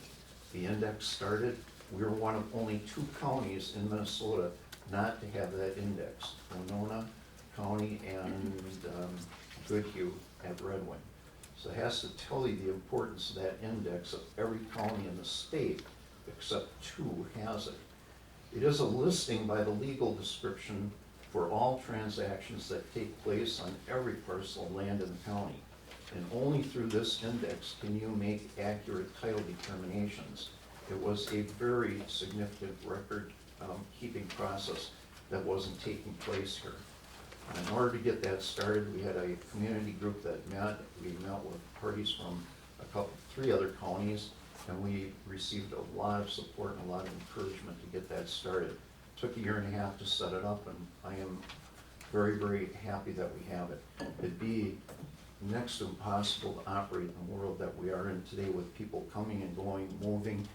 the index started. We were one of only 2 counties in Minnesota not to have that index, Winona County and Goodhue at Red Wing. So it has to tell you the importance of that index of every county in the state, except 2 has it. It is a listing by the legal description for all transactions that take place on every parcel of land in the county. And only through this index can you make accurate title determinations. It was a very significant record keeping process that wasn't taking place here. And in order to get that started, we had a community group that met. We met with parties from 3 other counties, and we received a lot of support and a lot of encouragement to get that started. It took a year and a half to set it up, and I am very, very happy that we have it. It'd be next to impossible to operate in the world that we are in today, with people coming and going, moving,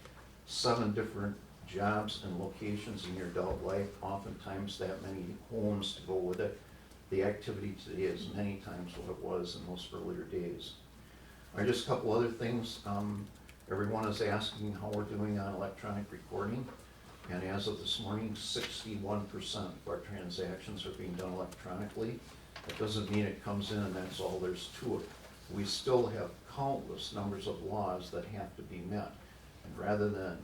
7 different jobs and locations in your adult life, oftentimes that many homes to go with it. The activity today is many times what it was in those earlier days. All right, just a couple other things. Everyone is asking how we're doing on electronic recording, and as of this morning, 61% of our transactions are being done electronically. That doesn't mean it comes in and that's all there's to it. We still have countless numbers of laws that have to be met, and rather than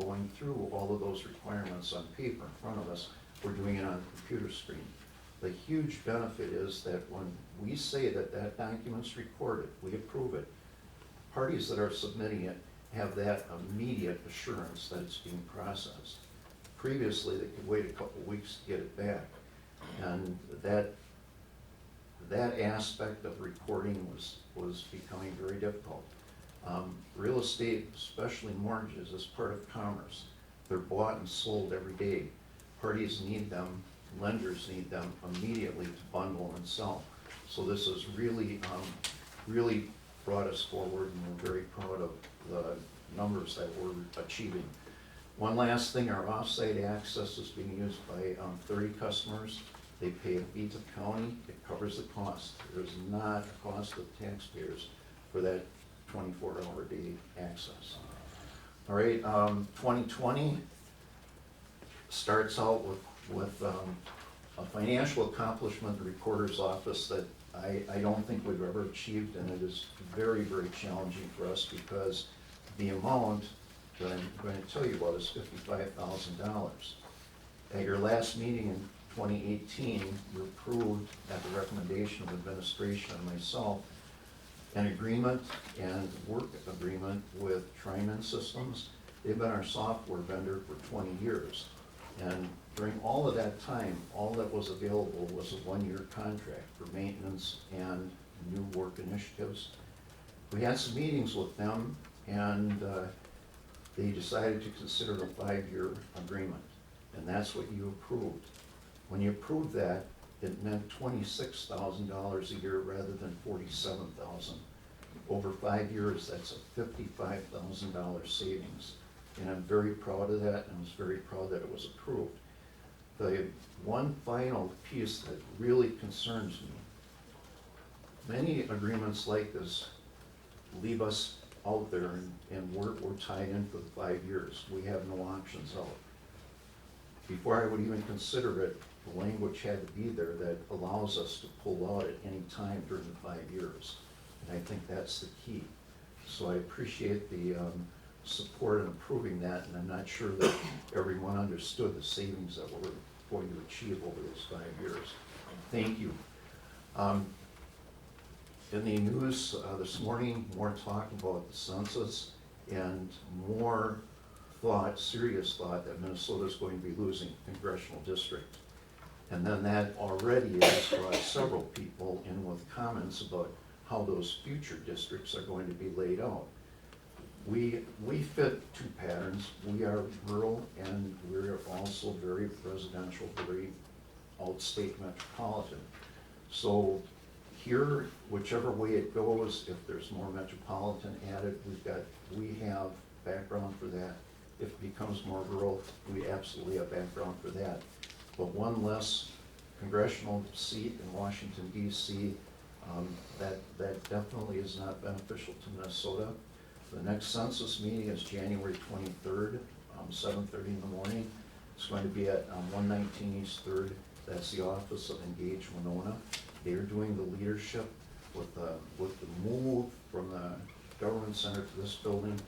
going through all of those requirements on paper in front of us, we're doing it on a computer screen. The huge benefit is that when we say that that document's recorded, we approve it, parties that are submitting it have that immediate assurance that it's being processed. Previously, they could wait a couple weeks to get it back, and that aspect of recording was becoming very difficult. Real estate, especially mortgages, is part of commerce. They're bought and sold every day. Parties need them, lenders need them immediately to bundle and sell. So this has really, really brought us forward, and we're very proud of the numbers that we're achieving. One last thing, our off-site access is being used by 30 customers. They pay a fee to the county, it covers the cost. There's not a cost of taxpayers for that 24-hour day access. All right, 2020 starts out with a financial accomplishment, the recorder's office, that I don't think we've ever achieved, and it is very, very challenging for us because the amount that I'm going to tell you about is $55,000. At your last meeting in 2018, you approved, at the recommendation of administration and myself, an agreement and work agreement with Triman Systems. They've been our software vendor for 20 years. And during all of that time, all that was available was a 1-year contract for maintenance and new work initiatives. We had some meetings with them, and they decided to consider a 5-year agreement, and that's what you approved. When you approved that, it meant $26,000 a year rather than $47,000. Over 5 years, that's a $55,000 savings. And I'm very proud of that, and I was very proud that it was approved. The one final piece that really concerns me, many agreements like this leave us out there, and we're tied in for the 5 years. We have no options out. Before I would even consider it, the language had to be there that allows us to pull out at any time during the 5 years. And I think that's the key. So I appreciate the support in approving that, and I'm not sure that everyone understood the savings that were going to achieve over those 5 years. Thank you. In the news this morning, more talk about the census and more thought, serious thought, that Minnesota is going to be losing congressional district. And then that already has brought several people in with comments about how those future districts are going to be laid out. We fit two patterns. We are rural and we're also very residential, very outstate metropolitan. So here, whichever way it goes, if there's more metropolitan added, we have background for that. If it becomes more rural, we absolutely have background for that. But one less congressional seat in Washington DC, that definitely is not beneficial to Minnesota. The next census meeting is January 23rd, 7:30 in the morning. It's going to be at 119 East 3rd. That's the office of Engage Winona. They're doing the leadership with the move from the government center to this building.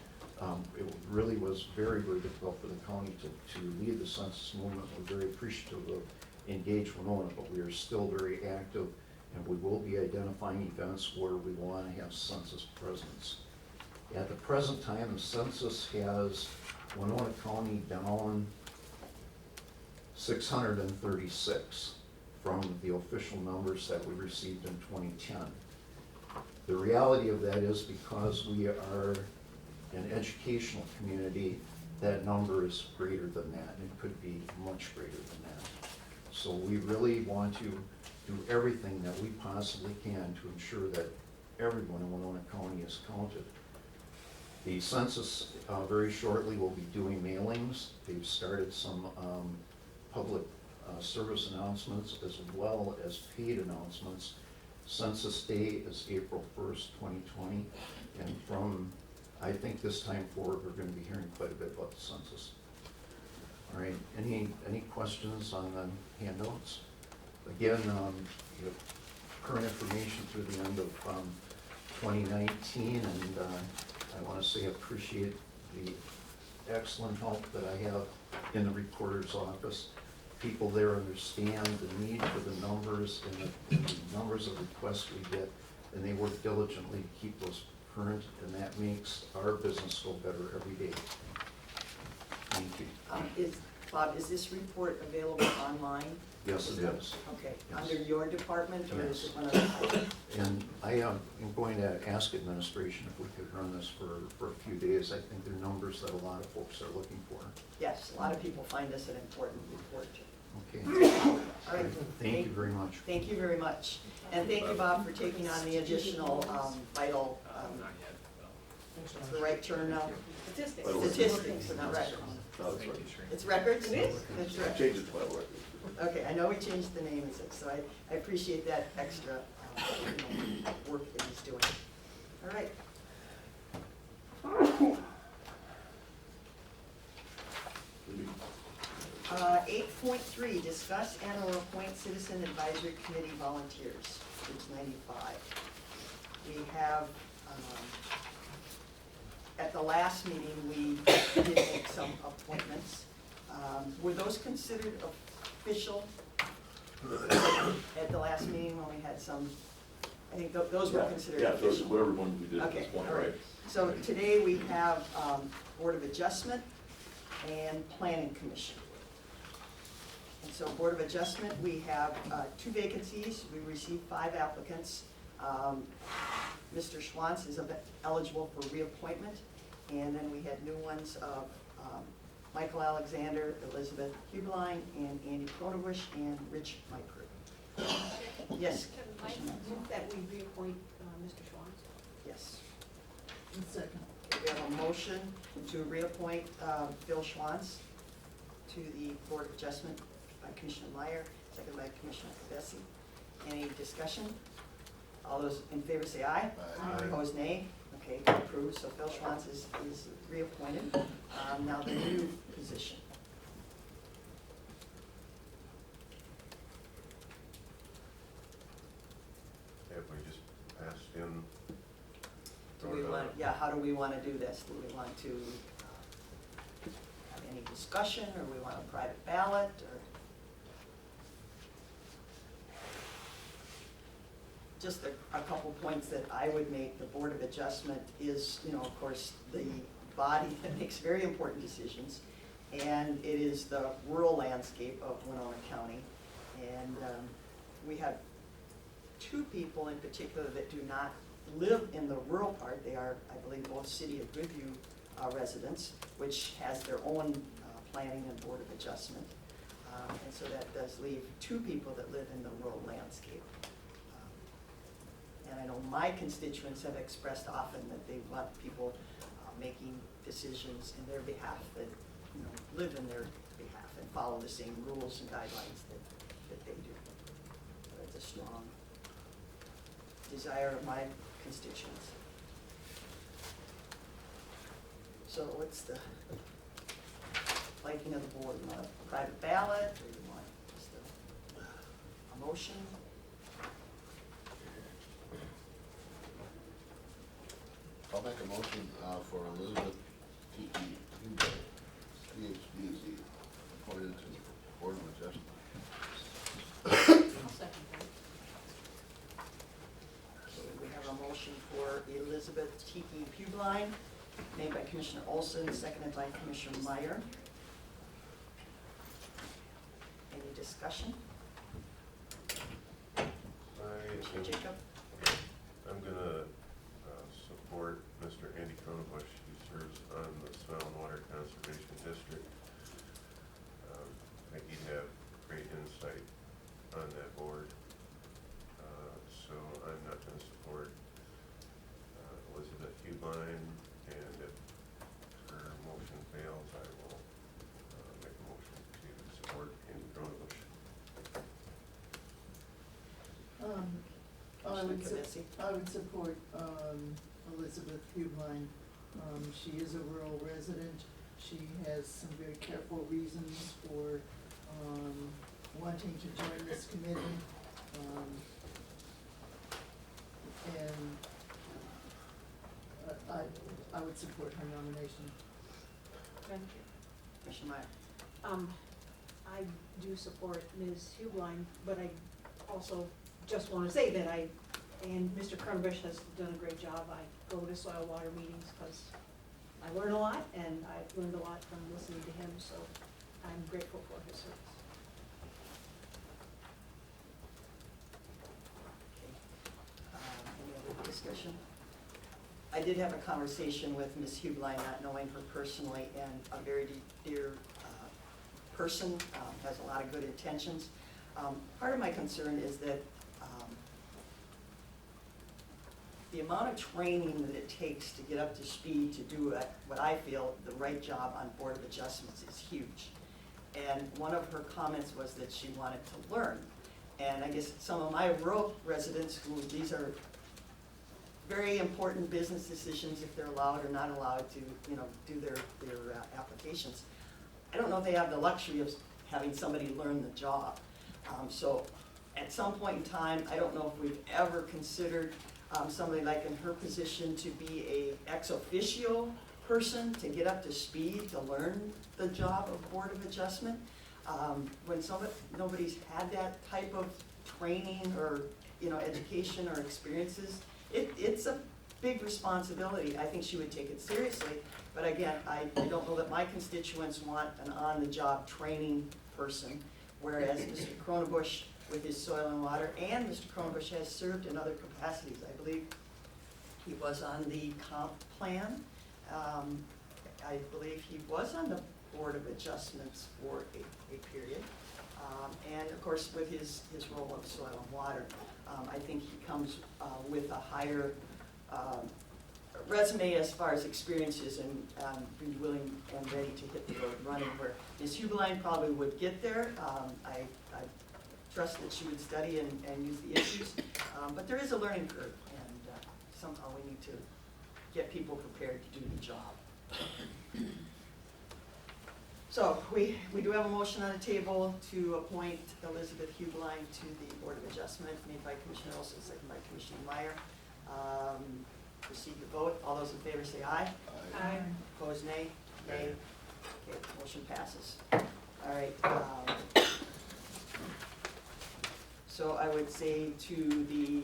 It really was very, very difficult for the county to lead the census movement. We're very appreciative of Engage Winona, but we are still very active, and we will be identifying events where we want to have census presence. At the present time, the census has Winona County down 636 from the official numbers that we received in 2010. The reality of that is because we are an educational community, that number is greater than that, and it could be much greater than that. So we really want to do everything that we possibly can to ensure that everyone in Winona County is counted. The census very shortly will be doing mailings. They've started some public service announcements as well as paid announcements. Census Day is April 1st, 2020, and from, I think this time forward, we're going to be hearing quite a bit about the census. All right, any questions on the handouts? Again, you have current information through the end of 2019, and I want to say I appreciate the excellent help that I have in the recorder's office. People there understand the need for the numbers and the numbers of requests we get, and they work diligently to keep those current, and that makes our business go better every day. Thank you. Bob, is this report available online? Yes, it is. Okay, Yes. under your department, or is Yes. it one of the? And I am going to ask administration if we could run this for a few days. I think they're numbers that a lot of folks are looking for. Yes, a lot of people find this an important report. Okay. All right. Thank you very much. Thank you very much. And thank you, Bob, for taking on the additional vital, what's the right term now? Statistics. Statistics, not records. No, that's right. It's records? It is? It's I records. changed it to vital records. Okay, I know we changed the name, so I appreciate that extra work that he's doing. All right. 8.3, discuss and/or appoint citizen advisory committee volunteers, page 95. We have, at the last meeting, we did make some appointments. Were those considered official at the last meeting when we had some, I think those were considered Yeah, those are official? whatever one we did at this Okay, point, all right. right? So today we have Board of Adjustment and Planning Commission. And so Board of Adjustment, we have 2 vacancies. We received 5 applicants. Mr. Schwantz is eligible for reappointment. And then we had new ones of Michael Alexander, Elizabeth Huberline, and Andy Pronovish, and Rich Micro. Yes? Can I move that we reappoint Mr. Schwantz? Yes. Second. We have a motion to reappoint Bill Schwantz to the Board of Adjustment by Commissioner Meyer, second by Commissioner Bessie. Any discussion? All those in favor say aye. Aye. Opposed, nay. Okay, approved. So Bill Schwantz is reappointed. Now the new position. If we just passed in. Do we want, yeah, how do we want to do this? Do we want to have any discussion, or we want a private ballot, or? just a couple points that I would make. The Board of Adjustment is, of course, the body that makes very important decisions, and it is the rural landscape of Winona County. And we have two people in particular that do not live in the rural part. They are, I believe, both City of Goodview residents, which has their own planning and Board of Adjustment. And so that does leave two people that live in the rural landscape. And I know my constituents have expressed often that they want people making decisions in their behalf that live in their behalf and follow the same rules and guidelines that they do. That's a strong desire of my constituents. So what's the liking of the board? You want a private ballot, or you want just a motion? I'll make a motion for Elizabeth T.E. Huber, PhD, appointed to the Board of Adjustment. I'll second that. So we have a motion for Elizabeth T.E. Pugline, made by Commissioner Olson, seconded by Commissioner Meyer. Any discussion? Commissioner Jacob? I'm gonna support Mr. Andy Cronebush, who serves on the Soil and Water Conservation District. I think he'd have great insight on that board. So I'm not gonna support Elizabeth Hubline, and if her motion fails, I will make a motion to support Andy Cronebush. Commissioner I would support Elizabeth Hubline. She is a rural resident. She has some very careful reasons for wanting to join this committee. And I would support her nomination. Thank you. Commissioner Meyer? I do support Ms. Hubline, but I also just want to say that and Mr. Kernbush has done a great job. I go to soil water meetings because I learn a lot, and I've learned a lot from listening to him, so I'm grateful for his service. Any other discussion? I did have a conversation with Ms. Hubline, not knowing her personally, and a very dear person, has a lot of good intentions. Part of my concern is that the amount of training that it takes to get up to speed to do what I feel the right job on Board of Adjustments is huge. And one of her comments was that she wanted to learn. And I guess some of my rural residents, who these are very important business decisions, if they're allowed or not allowed to, do their applications. I don't know if they have the luxury of having somebody learn the job. So at some point in time, I don't know if we've ever considered somebody like in her position to be a ex officio person to get up to speed, to learn the job of Board of Adjustment. When nobody's had that type of training or, education or experiences, it's a big responsibility. I think she would take it seriously, but again, I don't know that my constituents want an on-the-job training person, whereas Mr. Cronebush with his soil and water, and Mr. Cronebush has served in other capacities. I believe he was on the comp plan. I believe he was on the Board of Adjustments for a period. And of course, with his role of soil and water, I think he comes with a higher resume as far as experiences and be willing and ready to hit the road running, where Ms. Hubline probably would get there. I trust that she would study and use the issues, but there is a learning curve, and somehow we need to get people prepared to do the job. So we do have a motion on the table to appoint Elizabeth Hubline to the Board of Adjustment, made by Commissioner Olson, seconded by Commissioner Meyer. Proceed to vote. All those in favor say aye. Aye. Opposed, nay? Nay. Okay, motion passes. All right. So I would say to the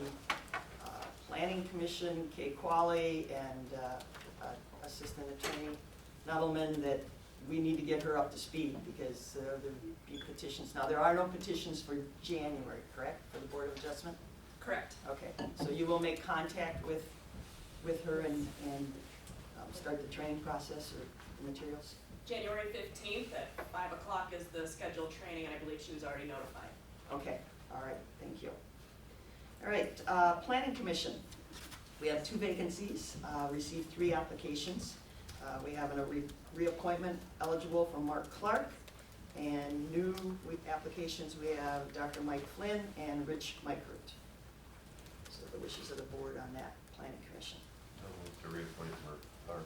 Planning Commission, Kay Qualley, and Assistant Attorney Nuttleman, that we need to get her up to speed because there'll be petitions. Now, there are no petitions for January, correct, for the Board of Adjustment? Correct. Okay, so you will make contact with her and start the training process or the materials? January 15th at 5 o'clock is the scheduled training, and I believe she was already notified. Okay, all right, thank you. All right, Planning Commission. We have 2 vacancies, received 3 applications. We have a reappointment eligible for Mark Clark, and new applications, we have Dr. Mike Flynn and Rich Microot. So the wishes of the board on that Planning Commission. I'll move to reappoint Mark Clark.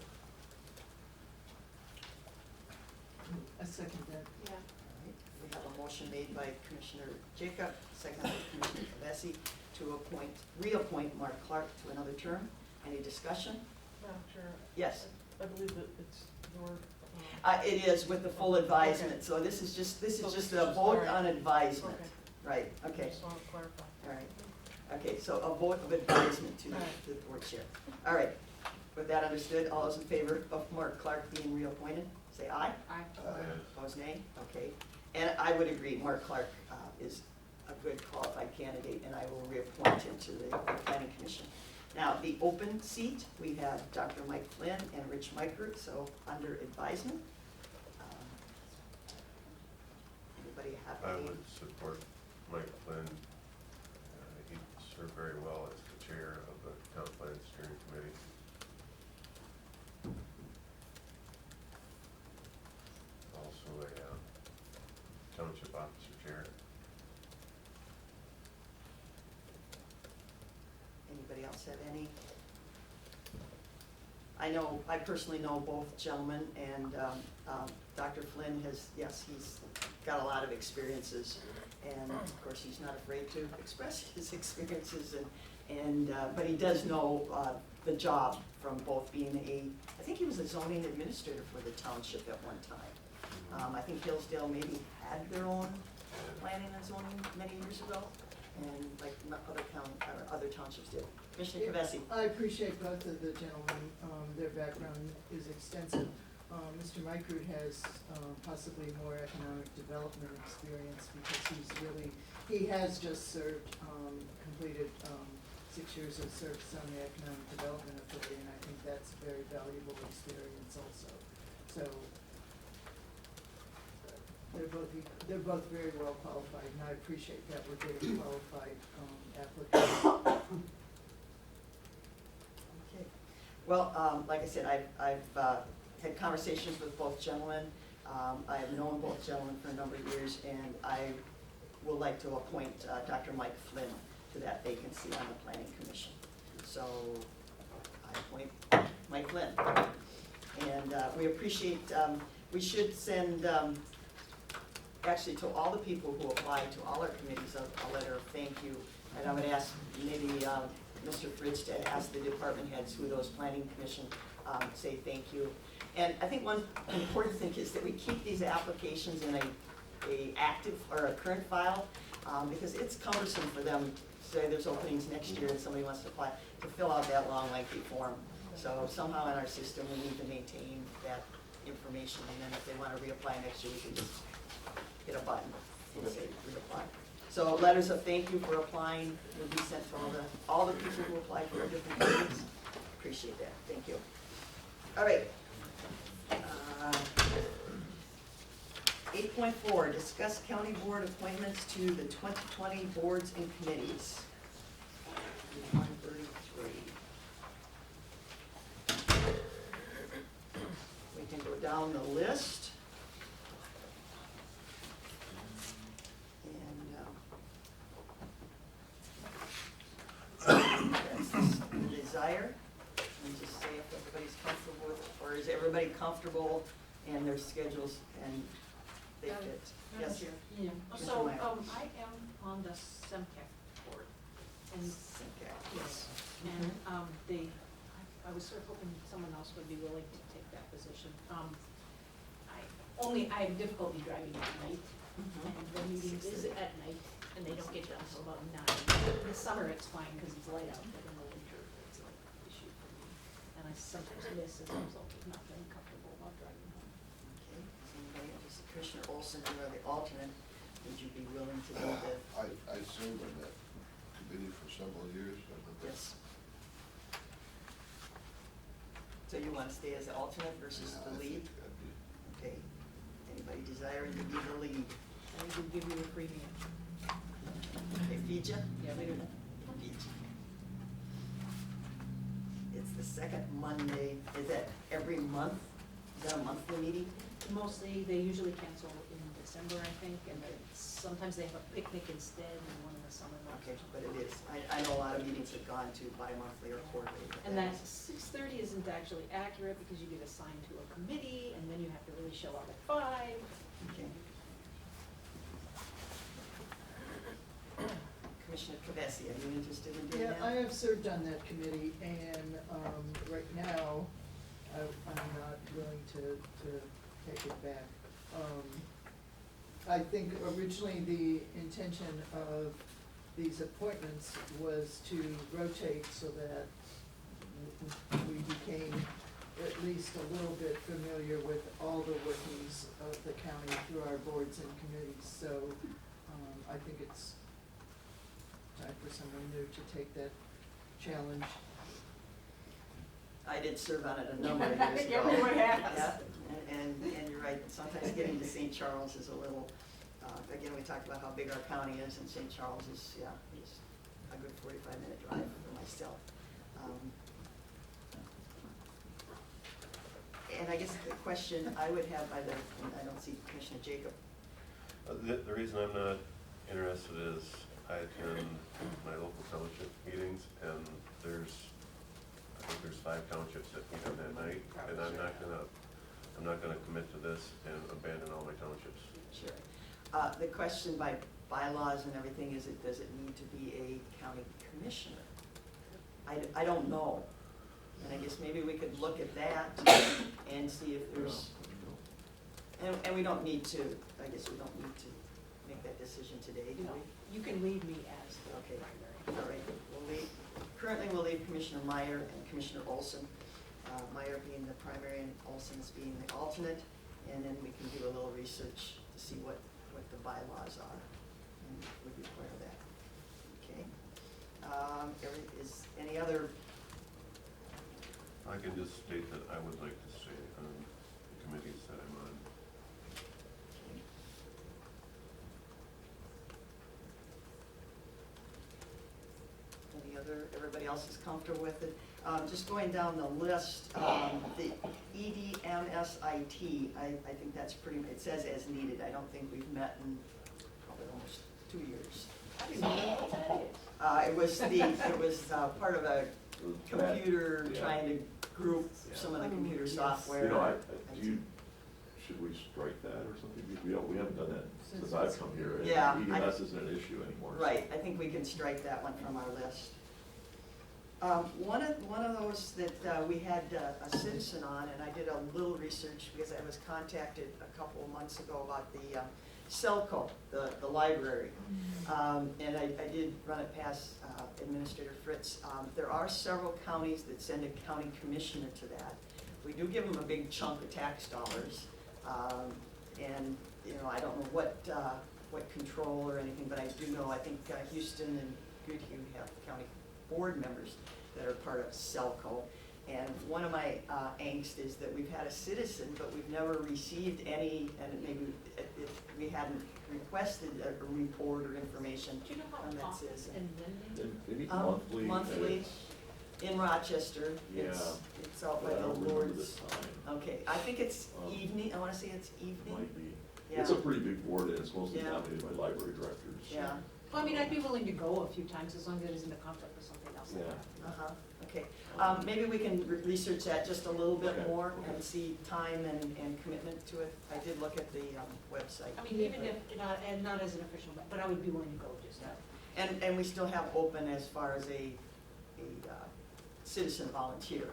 I second that. Yeah. All right, we have a motion made by Commissioner Jacob, seconded by Commissioner Kavesi, to reappoint Mark Clark to another term. Any discussion? Madam Chair, Yes. I believe that it's your, It is with the full advisement, so this is just a vote on advisement. okay, Right, I okay, just want to clarify. all right. Okay, so a vote of advisement to the board chair. All right, with that understood, all those in favor of Mark Clark being reappointed, say aye. Aye. Opposed, nay? Okay. And I would agree, Mark Clark is a good qualified candidate, and I will reappoint him to the Planning Commission. Now, the open seat, we have Dr. Mike Flynn and Rich Microot, so under advisement. Anybody have I any? would support Mike Flynn. He served very well as the chair of the town plan steering committee. Also a township officer chair. Anybody else have any? I personally know both gentlemen, and Dr. Flynn has, yes, he's got a lot of experiences, and of course, he's not afraid to express his experiences, but he does know the job from both being I think he was a zoning administrator for the township at one time. I think Hillsdale maybe had their own planning and zoning many years ago, and like other townships did. Commissioner Kavesi. I appreciate both of the gentlemen, their background is extensive. Mr. Microot has possibly more economic development experience because he has just served, completed 6 years of service on the Economic Development Authority, and I think that's very valuable experience also. So they're both very well qualified, and I appreciate that we're getting qualified applicants. Okay. Well, like I said, I've had conversations with both gentlemen. I have known both gentlemen for a number of years, and I would like to appoint Dr. Mike Flynn to that vacancy on the Planning Commission. So I appoint Mike Flynn. And we appreciate, we should send, actually to all the people who apply to all our committees, a letter of thank you. And I would ask maybe Mr. Fritz to ask the department heads who those Planning Commission say thank you. And I think one important thing is that we keep these applications in a active or a current file, because it's cumbersome for them, say there's openings next year and somebody wants to apply, to fill out that long lengthy form. So somehow in our system, we need to maintain that information, and then if they want to reapply next year, we can just hit a button and say reapply. So letters of thank you for applying will be sent to all the people who applied for our different committees. Appreciate that, thank you. All right. 8.4, discuss county board appointments to the 2020 boards and committees. 133. We can go down the list. And that's the desire. And just say if everybody's comfortable with, or is everybody comfortable in their schedules and they fit? Yes. Yeah. Mr. So, Meyer. I am on the SEMCAC board, and, Okay. yes, and, I was sort of hoping someone else would be willing to take that position. I have difficulty driving at night, and the meeting is at night, and they don't get done until about 9. In the summer, it's fine, because it's light out, but in the winter, I sometimes miss as a result of not feeling comfortable about driving home. Okay, is anybody else? Commissioner Olson, you are the alternate. Would you be willing to do the? I served on that committee for several years. Yes. So you want to stay as the alternate versus Yeah, the I lead? think that'd be- Okay. Anybody desiring to be the lead? I would give you a premium. Okay, feed ya? Yeah, we don't. Feed ya. It's the second Monday. Is that every month? Is that a monthly meeting? Mostly, they usually cancel in December, I think, and then sometimes they have a picnic instead and one in the summer months. Okay, but it is. I know a lot of meetings have gone to bi-monthly or quarterly. but And that that is- 6:30 isn't actually accurate because you get assigned to a committee and then you have to really show up at 5. Okay. Commissioner Kavesi, are you interested in doing Yeah, that? I have served on that committee, and, right now, I'm not willing to take it back. I think originally the intention of these appointments was to rotate so that we became at least a little bit familiar with all the workings of the county through our boards and committees, so, I think it's time for someone new to take that challenge. I did serve on it a number of years ago. Everyone has. Yeah, and you're right, sometimes getting to St. Charles is a little, again, we talked about how big our county is, and St. Charles is, yeah, is a good 45-minute drive for myself. And I guess the question I would have by the, and I don't see Commissioner Jacob. The reason I'm not interested is I attend my local township meetings, and I think there's 5 townships that meet on that night, and I'm not gonna commit to this and abandon all my townships. Sure. The question by bylaws and everything is, does it need to be a county commissioner? I don't know. And I guess maybe we could look at that and see if there's, and we don't need to, I guess we don't need to make that decision today, do No, we? you can leave me as the Okay. primary. All right, currently we'll leave Commissioner Meyer and Commissioner Olson, Meyer being the primary and Olson as being the alternate, and then we can do a little research to see what the bylaws are, and would require that. Okay. Is any other, I can just state that I would like to stay on the committees that I'm on. any other, everybody else is comfortable with it? Just going down the list, the EDMSIT, I think that's pretty, it says as needed. I don't think we've met in probably almost 2 years. I didn't know what that is. It was part of a computer Yeah. trying to group some of the computer Yes. software. You know, should we strike that or something? We haven't done that since I've come here. and Yeah, EMS isn't an issue anymore. so- Right, I think we can strike that one from our list. One of those that we had a citizen on, and I did a little research because I was contacted a couple of months ago about the Celco, the library. And I did run it past Administrator Fritz. There are several counties that send a county commissioner to that. We do give them a big chunk of tax dollars. And, you know, I don't know what control or anything, but I do know, I think Houston and Goodhue have county board members that are part of Celco. And one of my angst is that we've had a citizen, but we've never received any, and maybe if we hadn't requested a report or information Do you know on how that often citizen. and when They meet monthly. and Monthly, it's- in Rochester, Yeah. it's out but by I the don't remember Lord's. the time. Okay, I think it's Um, evening, I wanna say it's It evening, might be. yeah, It's a pretty big board, and it's mostly Yeah. dominated by library directors. yeah, Well, I mean, I'd be willing to go a few times as long as it isn't a conflict with something else. like Yeah. that. uh-huh, okay. Maybe we can research that just a little bit Okay, more okay. and see time and commitment to it. I did look at the website. I mean, even if, and not as an official, but I would be willing to go just to. And we still have open as far as a citizen volunteer,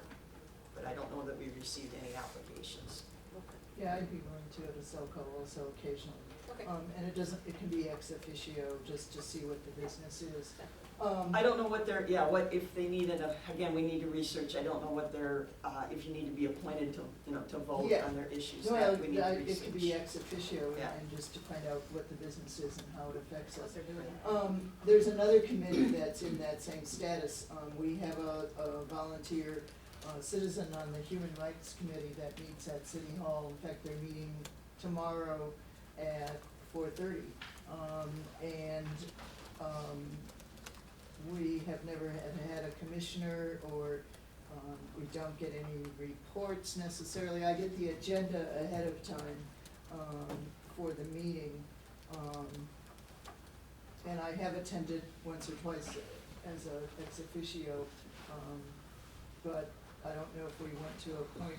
but I don't know that we received any applications. Yeah, I'd be willing to go to Selco also occasionally. Okay. And it can be ex officio, just to see what the business is. I don't know what they're, yeah, what, if they need again, we need to research, I don't know what they're, if you need to be appointed to, to vote Yeah. on their issues, No, that we need to it research. could be ex officio, Yeah. and just to find out what the business is and how it affects What us. they're doing. There's another committee that's in that same status. We have a volunteer citizen on the Human Rights Committee that meets at City Hall. In fact, they're meeting tomorrow at 4:30. We have never had a commissioner, or we don't get any reports necessarily. I get the agenda ahead of time for the meeting. And I have attended once or twice as a ex officio, but I don't know if we went to a point,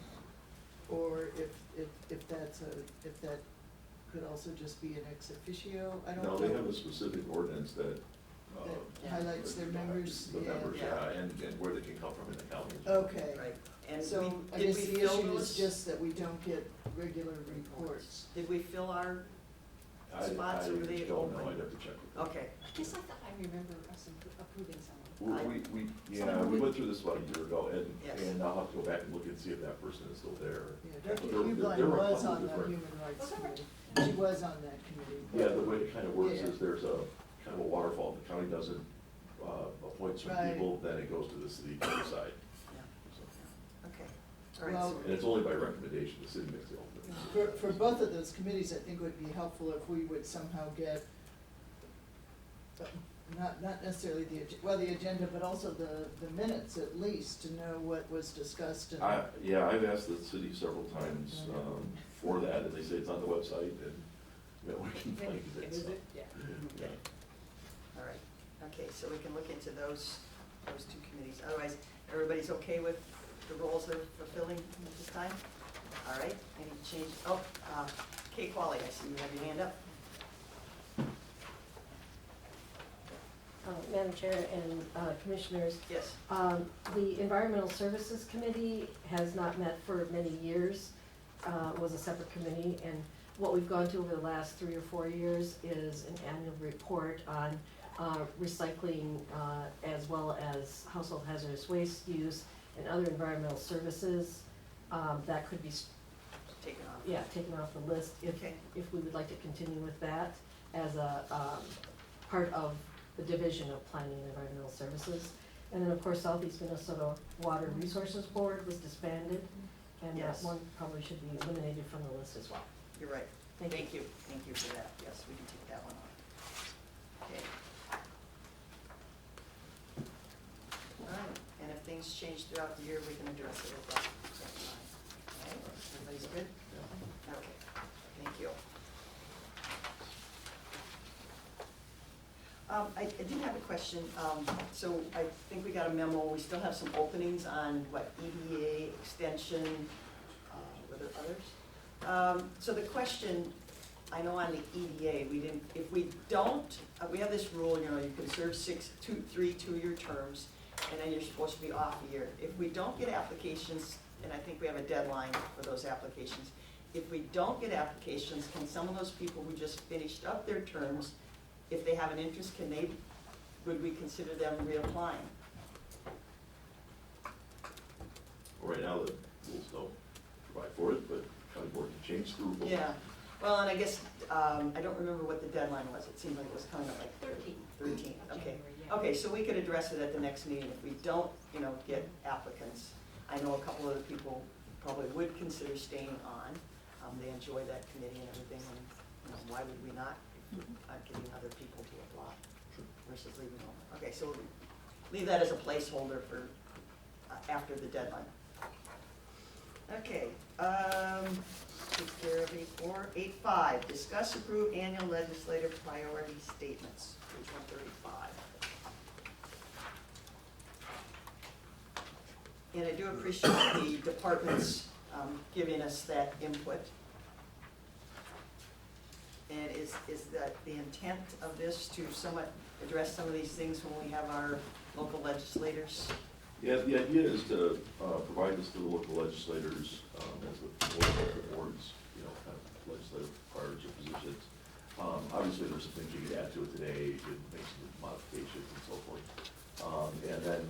or if that could also just be an ex officio. I don't know. No, they have a specific ordinance that. That highlights their members, The yeah. members, yeah, and where they can come from in the county. Okay. Right, and So I did guess we the fill issue those? is just that we don't get regular reports. Did we fill our, I spots, or were they don't know, open? I'd have to check with them. okay, I guess I thought I remember us approving someone. We went through this about a year ago, Yes. and I'll have to go back and look and see if that person is still there. Yeah, Dr. There were Hubline a was couple on the different- Human Rights Was that right? Committee. She was on that committee. Yeah, the way it kind of works Yeah. is there's a kind of a waterfall, the county doesn't appoint some Right. people, then it goes to the city to decide. yeah, So, okay, all right, Well- so, and it's only by recommendation, the city makes the ultimate. For both of those committees, I think it would be helpful if we would somehow get, not necessarily the agenda, but also the minutes at least, to know what was discussed and. Yeah, I've asked the city several times for that, and they say it's on the website, and we can find it. Is so. it? Yeah. okay, all right, okay, so we can look into those two committees, otherwise, everybody's okay with the roles they're fulfilling at this time? All right, any change, Kay Qualley, I see you have your hand up. Madam Chair and Commissioners, Yes, the Environmental Services Committee has not met for many years, was a separate committee, and what we've gone to over the last 3 or 4 years is an annual report on recycling, as well as household hazardous waste use and other environmental services. That could be, taken off. taken off the list Okay. if we would like to continue with that as a part of the Division of Planning and Environmental Services. And then, of course, Southeast Minnesota Water Resources Board was disbanded, and that Yes. one probably should be eliminated from the list as well. You're right. Thank you. Thank you for that. Yes, we can take that one off. Okay. All right, and if things change throughout the year, we can address it at that time. All right, everybody's good? Okay, thank you. I did have a question. So I think we got a memo. We still have some openings on, EDA extension, were there others? So the question, I know on the EDA, if we don't, we have this rule, you can serve 3 two-year terms, and then you're supposed to be off a year. If we don't get applications, and I think we have a deadline for those applications, if we don't get applications, can some of those people who just finished up their terms, if they have an interest, would we consider them reapplying? Right now, the rules don't provide for it, but county board can change the rules. Yeah, well, and I guess, I don't remember what the deadline was. It seemed like it was coming up like 13. 13, okay. January, yeah. Okay, so we could address it at the next meeting. If we don't, get applicants, I know a couple other people probably would consider staying on. They enjoy that committee and everything, and why would we not, if we're not getting other people to apply versus leaving them? Okay, so we'll leave that as a placeholder for after the deadline. Okay, take care of 8.4. 8.5, discuss approve annual legislative priority statements, page 135. And I do appreciate the departments giving us that input. And is that the intent of this to somewhat address some of these things when we have our local legislators? Yeah, the idea is to provide this to the local legislators as with local boards, kind of legislative priorities or positions. Obviously, there's some things you could add to it today, you could make some modifications and so forth. And then,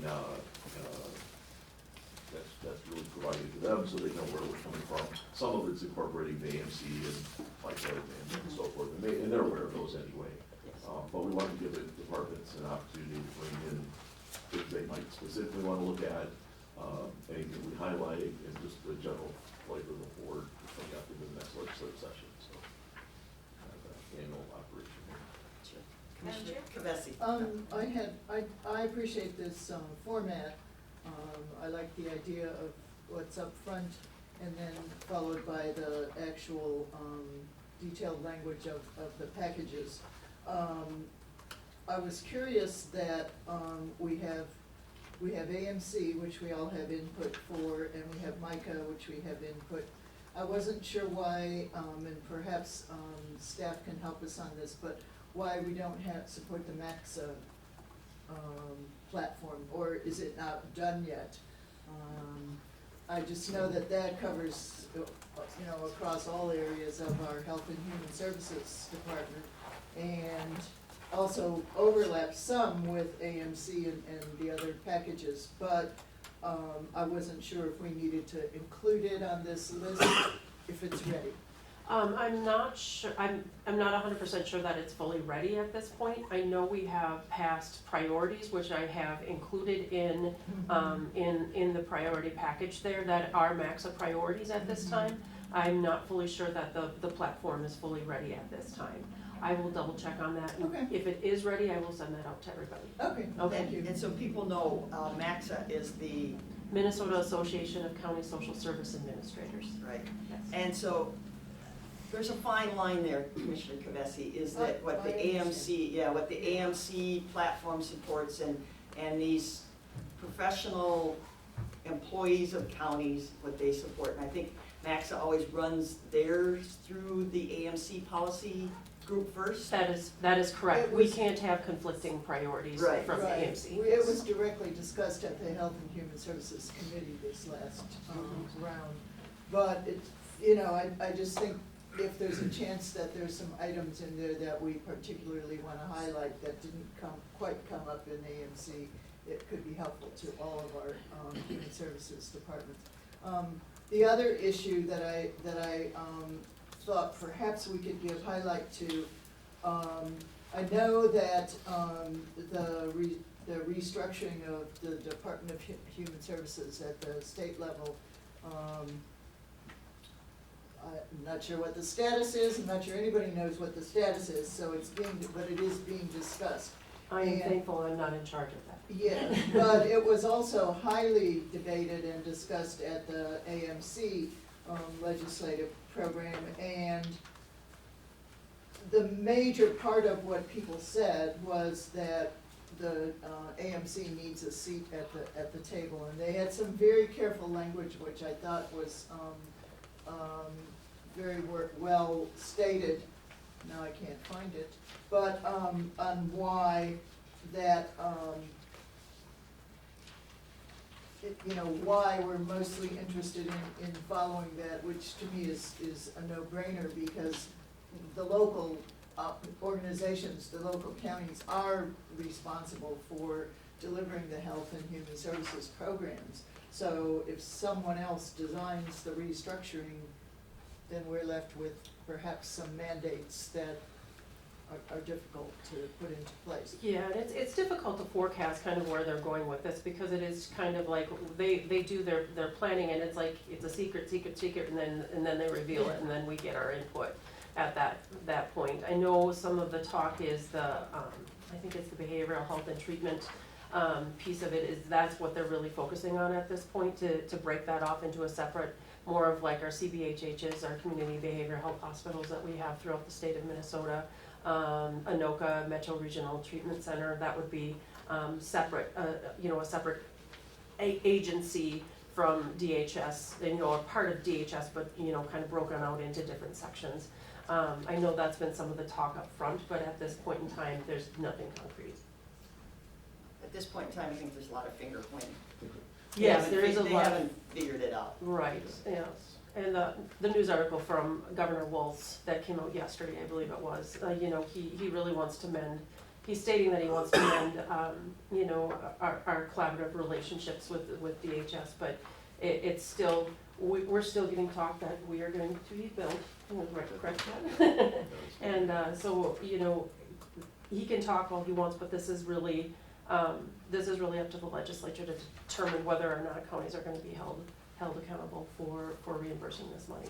that's really providing to them so they know where we're coming from. Some of it's incorporating the AMC and FICA and so forth, and they're aware of those anyway. But we want to give the departments an opportunity to bring in things they might specifically want to look at, anything we highlight, and just the general flavor of the board to bring up in the next legislative session, so. Annual operation. Sure. Madam Commissioner Kavesi. I appreciate this, format. I like the idea of what's up front and then followed by the actual, detailed language of the packages. I was curious that, we have AMC, which we all have input for, and we have MICA, which we have input. I wasn't sure why, and perhaps, staff can help us on this, but why we don't support the MAXA, platform, or is it not done yet? I just know that covers, across all areas of our Health and Human Services Department, and also overlaps some with AMC and the other packages, but I wasn't sure if we needed to include it on this list, if it's ready. I'm not sure, I'm not 100% sure that it's fully ready at this point. I know we have passed priorities, which I have included in the priority package there that are MAXA priorities at this time. I'm not fully sure that the platform is fully ready at this time. I will double check on that. Okay. If it is ready, I will send that out to everybody. Okay, thank you. And so people know, MAXA is the, Minnesota Association of County Social Service Administrators. right, Yes. and so there's a fine line there, Commissioner Kavesi, is that what the I understand. AMC, what the AMC platform supports and these professional employees of counties, what they support. And I think MAXA always runs theirs through the AMC policy group first. That is correct. It We was- can't have conflicting priorities Right. from the Right. AMC. It was directly discussed at the Health and Human Services Committee this last round. But it's, I just think if there's a chance that there's some items in there that we particularly want to highlight that didn't quite come up in AMC, it could be helpful to all of our human services departments. The other issue that I thought perhaps we could give highlight to, I know that the restructuring of the Department of Human Services at the state level, I'm not sure what the status is, I'm not sure anybody knows what the status is, so but it is being discussed. I am And- thankful I'm not in charge of that. Yeah, but it was also highly debated and discussed at the AMC legislative program, and the major part of what people said was that the AMC needs a seat at the table, and they had some very careful language, which I thought was very well stated. Now I can't find it, but on why that why we're mostly interested in following that, which to me is a no-brainer, because the local organizations, the local counties are responsible for delivering the health and human services programs. So if someone else designs the restructuring, then we're left with perhaps some mandates that are difficult to put into place. Yeah, and it's difficult to forecast kind of where they're going with this, because it is kind of like, they do their planning, and it's like, it's a secret, and then they reveal it, and then we get our input at that point. I know some of the talk is I think it's the behavioral health and treatment piece of it, is that's what they're really focusing on at this point, to break that off into a separate, more of like our CBHHs, our community behavioral health hospitals that we have throughout the state of Minnesota. Anoka Metro Regional Treatment Center, that would be separate, a separate agency from DHS, a part of DHS, but kind of broken out into different sections. I know that's been some of the talk up front, but at this point in time, there's nothing concrete. At this point in time, I think there's a lot of finger pointing. Yes, there is a They lot. haven't figured it out. Right, yes. And the news article from Governor Wolf's that came out yesterday, I believe it was, you know, he really wants to mend, he's stating that he wants to mend, you know, our collaborative relationships with DHS, but it's still, we're still getting talk that we are going to be billed, correct that? And so, you know, he can talk all he wants, but this is really up to the legislature to determine whether or not counties are gonna be held accountable for reimbursing this money.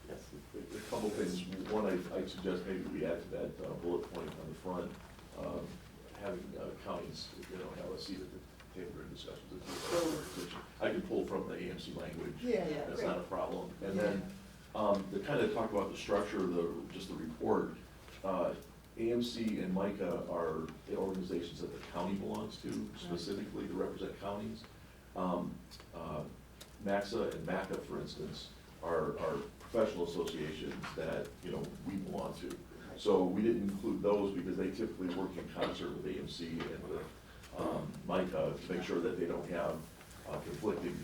Yes. A couple things. One, I suggest maybe we add to that bullet point on the front, having counties, you know, have a seat at the table during discussions. I can pull from the AMC language. Yeah, That's great. not a problem. And then, to kind of talk about the structure of just the report, AMC and MICA are the organizations that the county belongs to, specifically to represent counties. MAXA and MACA, for instance, are professional associations that, you know, we belong to. So we didn't include those because they typically work in concert with AMC and with MICA to make sure that they don't have conflicting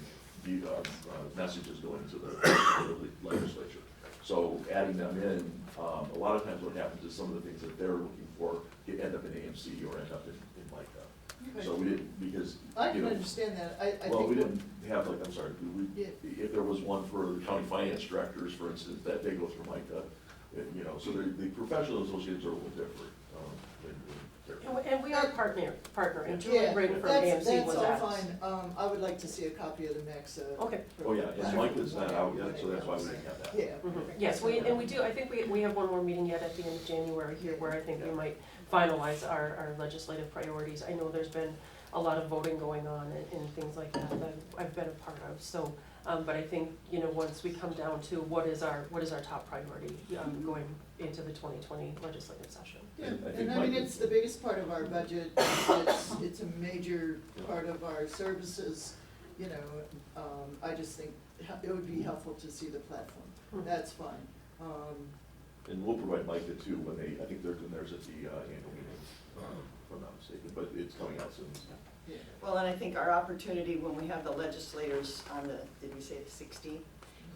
messages going to the legislature. So adding them in, a lot of times what happens is some of the things that they're looking for end up in AMC or end up in MICA. So we didn't, because, I you can know, understand that, I think. well, we didn't have, like, I'm sorry, Yeah. if there was one for the county finance directors, for instance, that they go through MICA, you know, so the professional associations are a little different. And we are partnering, Julie Yeah, Brink from that's AMC was all at. fine, I would like to see a copy of the MAXA. Okay. Oh, yeah, and MICA's not out yet, so that's why we didn't have that. Yeah. Mhm. Yes, we do, I think we have one more meeting yet at the end of January here where I think we might finalize our legislative priorities. I know there's been a lot of voting going on and things like that I've been a part of, so, but I think, you know, once we come down to what is our top priority, going into the 2020 legislative session. Yeah, And I think and I mean, Mike- it's the biggest part of our budget, it's a major part of our services, you know, I just think it would be helpful to see the platform, that's fine. And we'll provide MICA too when I think theirs at the annual meeting, if I'm not mistaken, but it's coming out soon. Yeah. Well, and I think our opportunity when we have the legislators on the, did we say the 16th,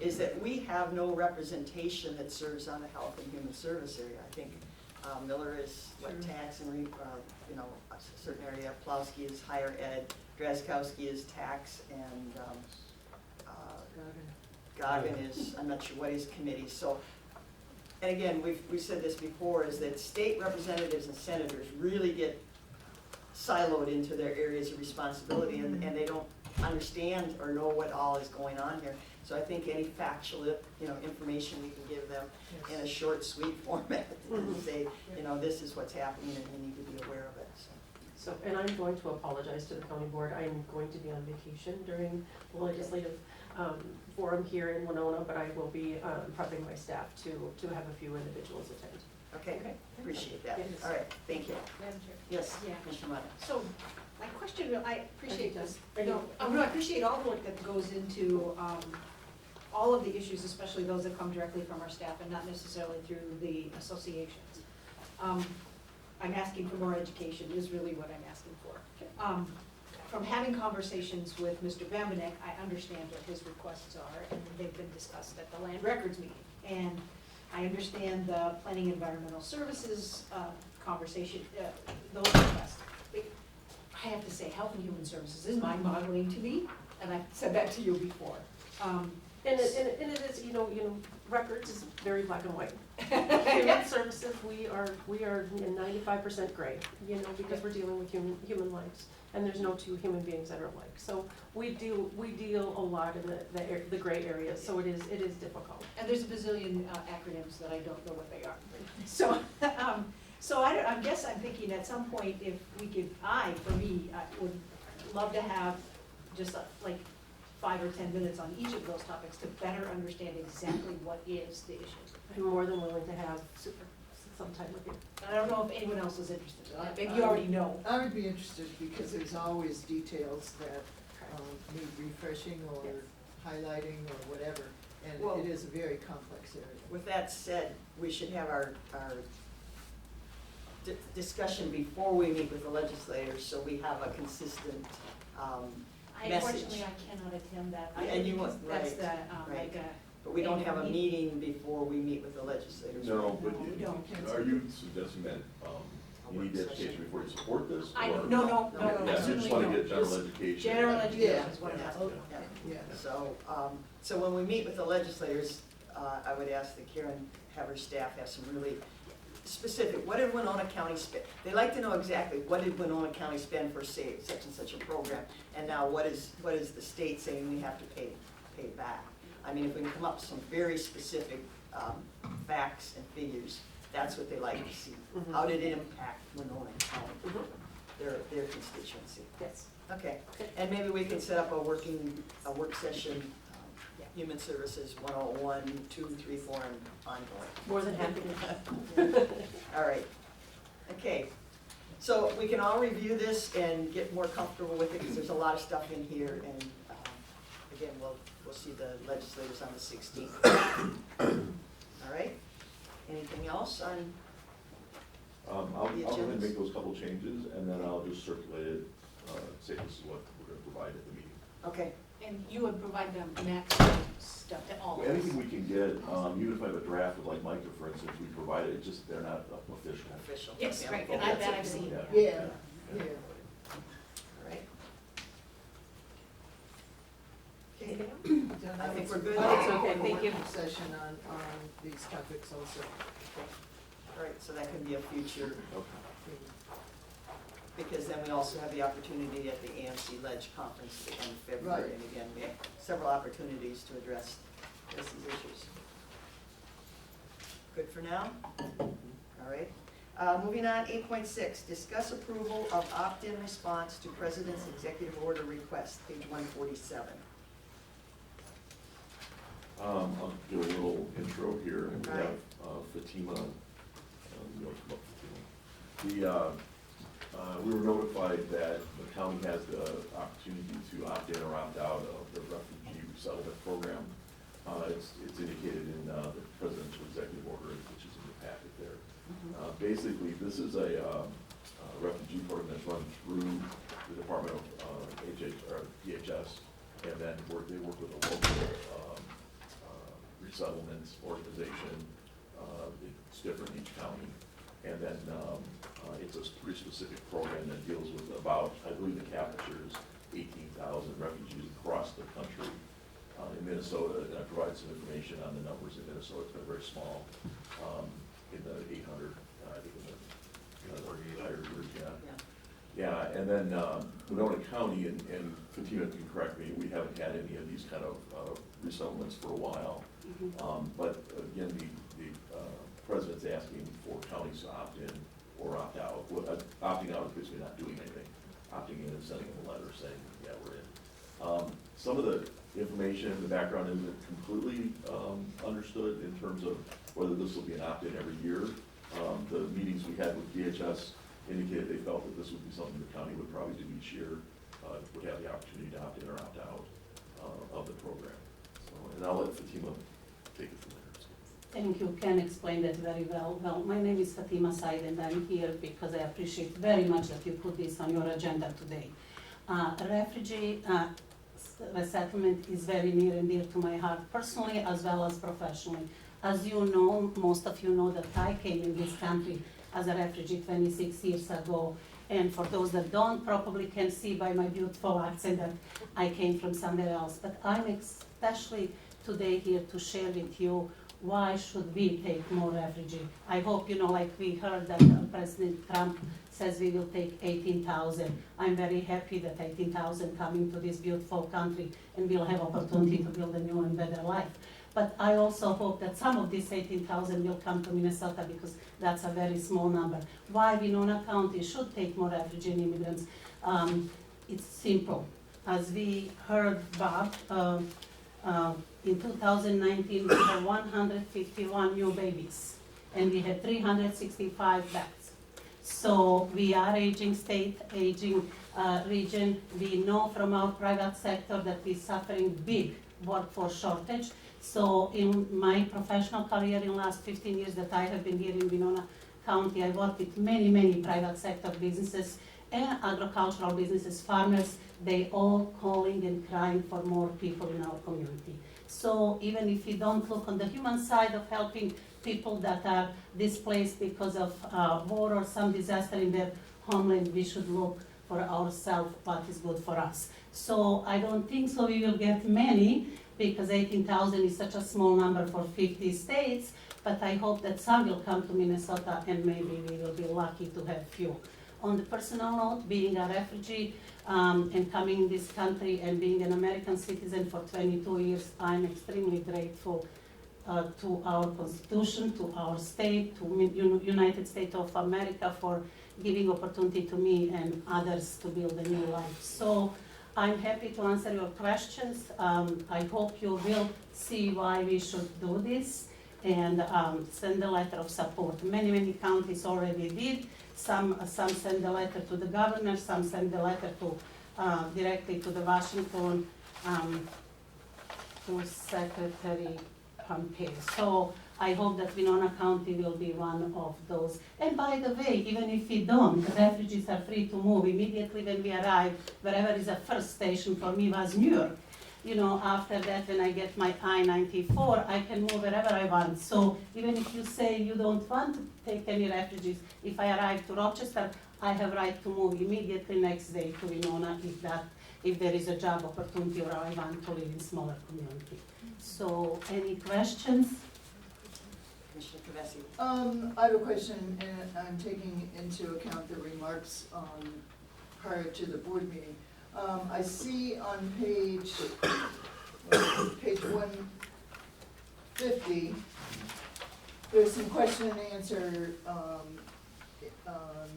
is that we have no representation that serves on the health and human service area. I think Miller is what, tax and, you know, a certain area, Plowski is higher ed, Drazkowski is tax, and Goggin is, I'm not sure what his committee, so. And again, we've said this before, is that state representatives and senators really get siloed into their areas of responsibility, and they don't understand or know what all is going on here. So I think any factual, you know, information we can give them in a short, sweet format, and say, you know, this is what's happening and you need to be aware of it, so. So, and I'm going to apologize to the county board, I'm going to be on vacation during the legislative forum here in Winona, but I will be prepping my staff to have a few individuals attend. Okay, appreciate that. Yes. All right, thank you. Madam Chair. Yes, Yeah. Commissioner Mata. So, my question, I appreciate this, No, I appreciate all the work that goes into, all of the issues, especially those that come directly from our staff and not necessarily through the associations. I'm asking for more education is really what I'm asking for. From having conversations with Mr. Bambenek, I understand what his requests are, and they've been discussed at the land records meeting. And I understand the planning environmental services, conversation, those requests. I have to say, health and human services is mind-boggling to me, and I've said that to you before. And it is, you know, records is very black and white. Human services, we are in 95% gray, you know, because we're dealing with human lives, and there's no two human beings that are alike. So we deal a lot in the gray areas, so it is difficult. And there's a bazillion acronyms that I don't know what they are. So, so I guess I'm thinking at some point if we could, for me, would love to have just like 5 or 10 minutes on each of those topics to better understand exactly what is the issue. I'm more than willing to have some time with you. And I don't know if anyone else is interested. Maybe you already know. I would be interested because there's always details that need refreshing or highlighting or whatever, and Well, it is a very complex area. with that said, we should have our discussion before we meet with the legislators, so we have a consistent message. Unfortunately, I cannot attend that. And you won't, That's right, the, right. like, but we don't have a meeting before we meet with the legislators. No, but we don't. are you suggesting that, you need the education before you support this? Or- No, Yeah, you just certainly wanna don't. get general Just education. General education Yeah. is what I'm Yeah. asking. Yeah. Yeah. So when we meet with the legislators, I would ask that Karen have her staff have some really specific, what did Winona County spend? They like to know exactly, what did Winona County spend for, say, such and such a program? And now what is the state saying we have to pay back? I mean, if we can come up with some very specific facts and figures, that's what they like to see. How did it impact Winona County, their constituency? Yes. Okay, and maybe we can set up a work session, Human Services 101, 2, 3, 4, and ongoing. More than happy to. All right, okay. So we can all review this and get more comfortable with it, because there's a lot of stuff in here, and again, we'll see the legislators on the 16th. All right, anything else on? I'll go ahead and make those couple changes, and then I'll just circulate it, say this is what we're gonna provide at the meeting. Okay, And you would provide them maximum stuff to all of us. Anything we can get, even if I have a draft with like Micah, for instance, we provide it, it's just, they're not official. official. Yes, Yeah, right, okay, and that's that it. I've seen. Yeah, yeah. All right. Okay. Then I think we're would good. like It's okay, a thank you. working Session on these topics also. All right, so that can be a future, Okay. because then we also have the opportunity at the AMC Ledge Conference at the end of February. Right. And again, we have several opportunities to address these issues. Good for now? All right. Moving on, 8.6, discuss approval of opt-in response to President's Executive Order request, page 147. I'll do a little intro here, and we All right. have Fatima, you know, come up, Fatima. We were notified that the county has the opportunity to opt in or opt out of the refugee resettlement program. It's indicated in the presidential executive order, which is in the packet there. Basically, this is a refugee program that's run through the Department of DHS, and then they work with a local resettlement organization. It's different in each county. And then it's a pretty specific program that deals with about, I believe the capture is 18,000 refugees across the country. In Minnesota, and I provide some information on the numbers in Minnesota, it's been very small, in the 800, I think in the higher group, yeah. Yeah, and then Winona County, and Fatima can correct me, we haven't had any of these kind of resettlements for a while. But again, the president's asking for counties to opt in or opt out. Well, opting out is basically not doing anything. Opting in and sending them a letter saying, yeah, we're in. Some of the information in the background isn't completely understood in terms of whether this will be an opt-in every year. The meetings we had with DHS indicated they felt that this would be something the county would probably do each year, would have the opportunity to opt in or opt out of the program. So, and I'll let Fatima take it from there. Thank you, Ken explained that very well. Well, my name is Fatima Said, and I'm here because I appreciate very much that you put this on your agenda today. Refugee resettlement is very near and dear to my heart, personally as well as professionally. As you know, most of you know that I came in this country as a refugee 26 years ago. And for those that don't, probably can see by my beautiful accent that I came from somewhere else. But I'm especially today here to share with you why should we take more refugee. I hope, you know, like we heard that President Trump says we will take 18,000. I'm very happy that 18,000 coming to this beautiful country and we'll have opportunity to build a new and better life. But I also hope that some of these 18,000 will come to Minnesota because that's a very small number. Why Winona County should take more refugee and immigrants? It's simple. As we heard Bob, in 2019 we had 151 new babies and we had 365 deaths. So we are aging state, aging region. We know from our private sector that we're suffering big workforce shortage. So in my professional career in the last 15 years that I have been here in Winona County, I worked with many, many private sector businesses and agricultural businesses, farmers. They all calling and crying for more people in our community. So even if you don't look on the human side of helping people that are displaced because of war or some disaster in their homeland, we should look for ourselves what is good for us. So I don't think so we will get many, because 18,000 is such a small number for 50 states, but I hope that some will come to Minnesota and maybe we will be lucky to have few. On the personal note, being a refugee and coming in this country and being an American citizen for 22 years, I'm extremely grateful to our Constitution, to our state, to United States of America for giving opportunity to me and others to build a new life. So I'm happy to answer your questions. I hope you will see why we should do this and send a letter of support. Many counties already did. Some send a letter to the governor, some send a letter to directly to the Washington to Secretary Pompeo. So I hope that Winona County will be one of those. And by the way, even if we don't, refugees are free to move immediately when we arrive. Wherever is the first station for me was New York. You know, after that, when I get my I-94, I can move wherever I want. So even if you say you don't want to take any refugees, if I arrive to Rochester, I have right to move immediately next day to Winona if there is a job opportunity or I want to live in smaller community. So any questions? Commissioner Kavesi. I have a question, and I'm taking into account the remarks prior to the board meeting. I see on page 150, there's some question and answer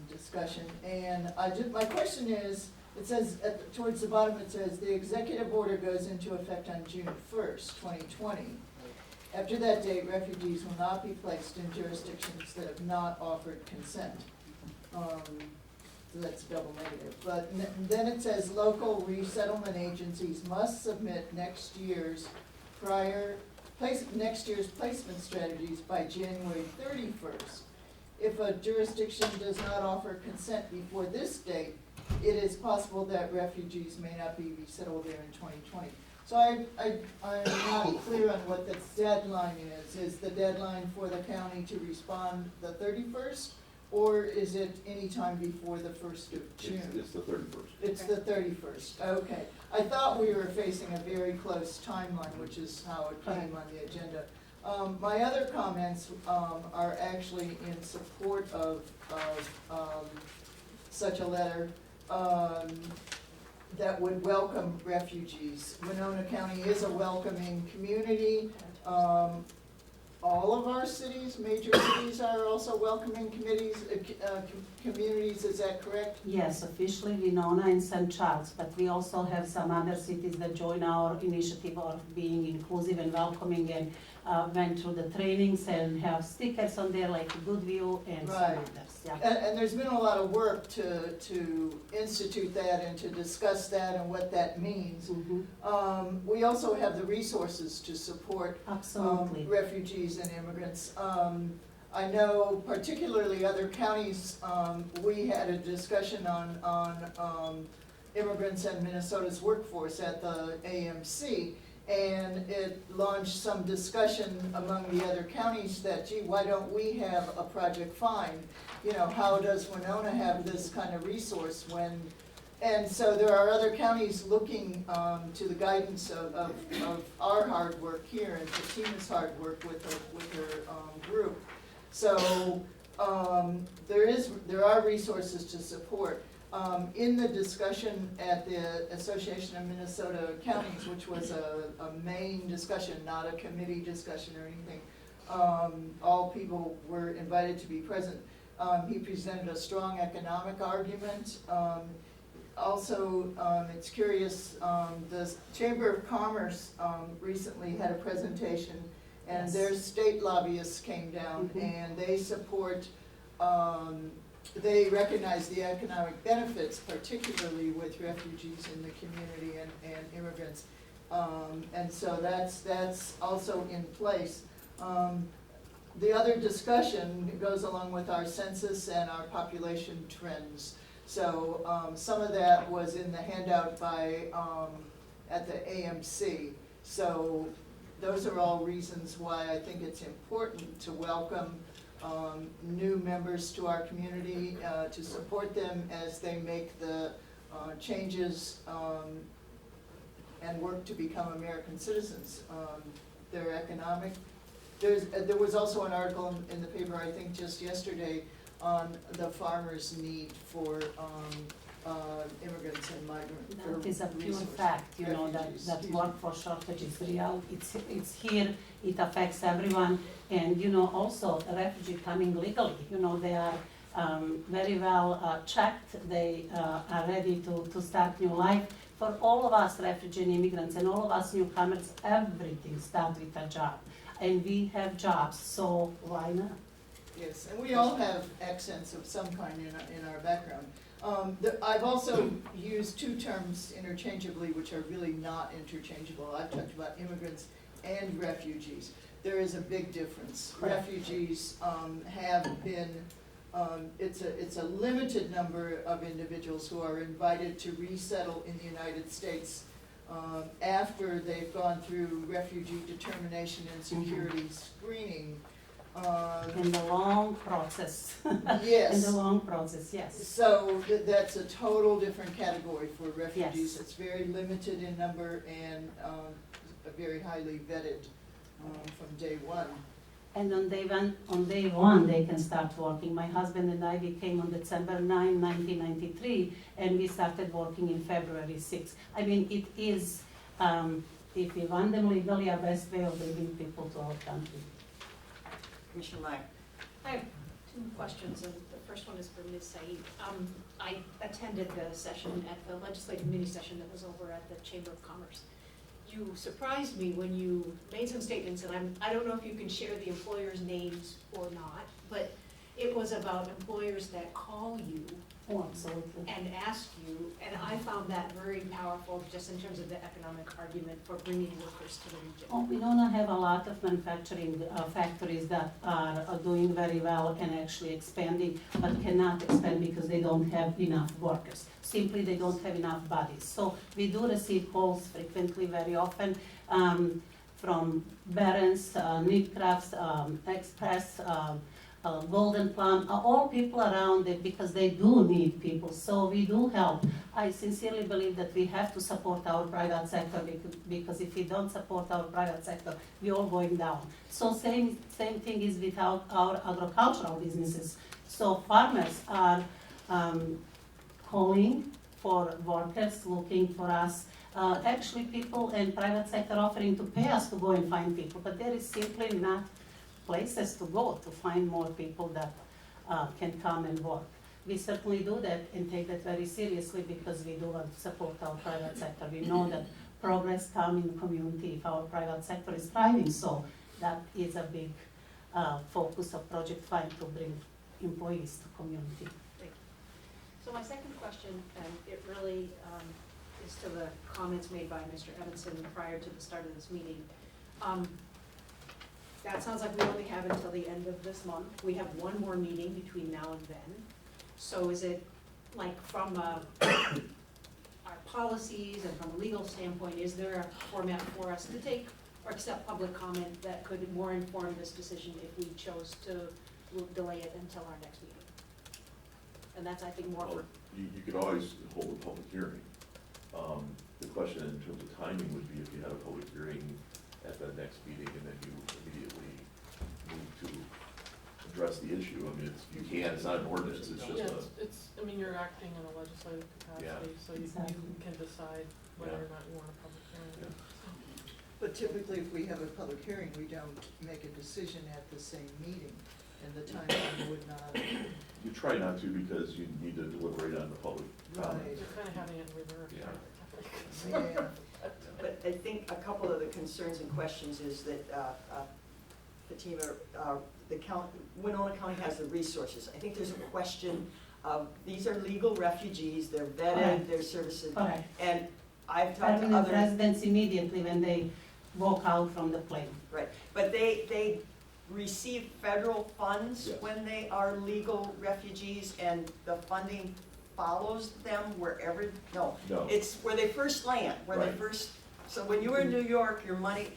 discussion, and my question is, it says towards the bottom, it says the executive order goes into effect on June 1st, 2020. After that date, refugees will not be placed in jurisdictions that have not offered consent. So that's double negative. But then it says local resettlement agencies must submit next year's placement strategies by January 31st. If a jurisdiction does not offer consent before this date, it is possible that refugees may not be resettled there in 2020. So I'm not clear on what the deadline is. Is the deadline for the county to respond the 31st? Or is it any time before the 1st of June? It's the 31st. It's the 31st, okay. I thought we were facing a very close timeline, which is how it came on the agenda. My other comments are actually in support of such a letter that would welcome refugees. Winona County is a welcoming community. All of our cities, major cities, are also welcoming communities, is that correct? Yes, officially Winona and St. Charles, but we also have some other cities that join our initiative of being inclusive and welcoming and went through the trainings and have stickers on there like Goodview and some Right. others. Yeah. And there's been a lot of work to institute that and to discuss that and what that means. Mhm. We also have the resources to support Absolutely. refugees and immigrants. I know particularly other counties, we had a discussion on immigrants and Minnesota's workforce at the AMC. And it launched some discussion among the other counties that, gee, why don't we have a Project Find? You know, how does Winona have this kind of resource when, and so there are other counties looking to the guidance of our hard work here and Fatima's hard work with her group. So there are resources to support. In the discussion at the Association of Minnesota Counties, which was a main discussion, not a committee discussion or anything, all people were invited to be present. He presented a strong economic argument. Also, it's curious, the Chamber of Commerce recently had a presentation, and Yes. their state lobbyists came down, Mhm. and they support they recognize the economic benefits, particularly with refugees in the community and immigrants. And so that's also in place. The other discussion goes along with our census and our population trends. So some of that was in the handout by at the AMC. So those are all reasons why I think it's important to welcome new members to our community, to support them as they make the changes and work to become American citizens. Their economic, there was also an article in the paper, I think just yesterday, on the farmers' need for immigrants and migrants. That is a pure fact, you know, that workforce shortage is real, it's here, it affects everyone. And, you know, also a refugee coming legally, you know, they are very well checked, they are ready to start new life. For all of us refugee and immigrants and all of us newcomers, everything starts with a job. And we have jobs, so why not? Yes, and we all have accents of some kind in our background. I've also used two terms interchangeably, which are really not interchangeable. I've talked about immigrants and refugees. There is a big difference. Refugees have been, it's a limited number of individuals who are invited to resettle in the United States after they've gone through refugee determination and security screening. In the long process. Yes. In the long process, yes. So that's a total different category for refugees. Yes. It's very limited in number and very highly vetted from day one. And on day one, they can start working. My husband and I, we came on December 9, 1993, and we started working in February 6. I mean, it is, if we want them legally, our best way of bringing people to our country. Commissioner Meyer. I have two questions, and the first one is for Ms. Said. I attended the session at the legislative mini session that was over at the Chamber of Commerce. You surprised me when you made some statements, and I don't know if you can share the employers' names or not, but it was about employers that call you Oh, absolutely. and ask you, and I found that very powerful just in terms of the economic argument for bringing workers to the region. Oh, we don't have a lot of manufacturing factories that are doing very well and actually expanding, but cannot expand because they don't have enough workers. Simply, they don't have enough bodies. So we do receive calls frequently, very often, from Barron's, Knit Crafts, Express, Golden Plum, all people around it because they do need people. So we do help. I sincerely believe that we have to support our private sector because if we don't support our private sector, we're all going down. So same thing is with our agricultural businesses. So farmers are calling for workers, looking for us. Actually, people in private sector offering to pay us to go and find people, but there is simply not places to go to find more people that can come and work. We certainly do that and take that very seriously because we do want to support our private sector. We know that progress comes in the community if our private sector is thriving, so that is a big focus of Project Find to bring employees to community. Thank you. So my second question, and it really is to the comments made by Mr. Evanson prior to the start of this meeting. That sounds like we only have until the end of this month. We have one more meeting between now and then. So is it like from our policies and from a legal standpoint, is there a format for us to take or accept public comment that could more inform this decision if we chose to delay it until our next meeting? And that's, I think, more. Well, you could always hold a public hearing. The question in terms of timing would be if you had a public hearing at that next meeting and then you immediately move to address the issue. I mean, you can, it's not an ordinance, it's just Yeah, I mean, you're acting in a legislative capacity, so you can decide whether or not you want a public hearing. Yeah. But typically, if we have a public hearing, we don't make a decision at the same meeting, and the timeline would not. You try not to because you need to deliberate on the public comments. You're kind of having it in reverse. Yeah. Yeah. But I think a couple of the concerns and questions is that Fatima, Winona County has the resources. I think there's a question of, these are legal refugees, they're vetted, Correct. their services. Correct. And I've talked to Permanent other. residents immediately when they walk out from the plane. Right, but they receive federal funds Yes. when they are legal refugees, and the funding follows them wherever, no. No. It's where they first land, where they Right. first, so when you were in New York, your money,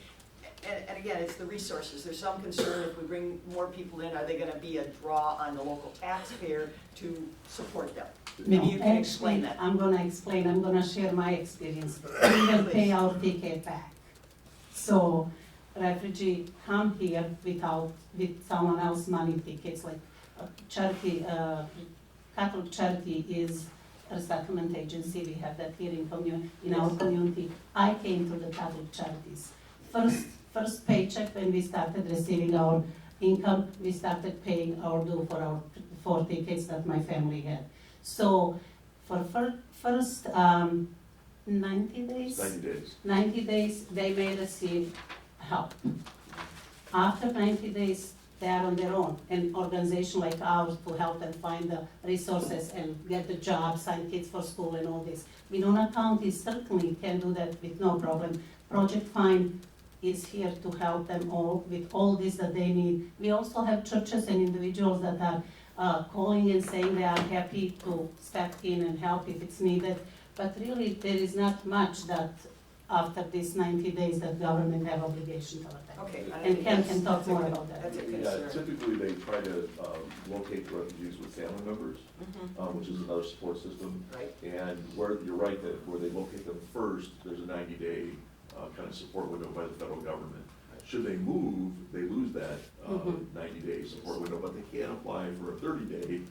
and again, it's the resources. There's some concern if we bring more people in, are they gonna be a draw on the local taxpayer to support them? Maybe you can explain that. I'm gonna share my experience. We will pay our ticket back. So refugee come here with someone else money tickets, like charity, Catholic Charity is a resettlement agency, we have that here in our community. I came to the Catholic Charities. First paycheck when we started receiving our income, we started paying our due for our 4 tickets that my family had. So for first 90 days? 90 days. 90 days, they may receive help. After 90 days, they are on their own. An organization like ours to help them find the resources and get the job, sign kids for school and all this. Winona County certainly can do that with no problem. Project Find is here to help them all with all this that they need. We also have churches and individuals that are calling and saying they are happy to step in and help if it's needed. But really, there is not much that after these 90 days that government have obligation to protect. Okay. And Ken can talk more about that. That's a Yeah, concern. typically they try to locate refugees with family members, which is another support system. Right. And where, you're right, that where they locate them first, there's a 90-day kind of support window by the federal government. Should they move, they lose that 90-day support window, but they can apply for a 30-day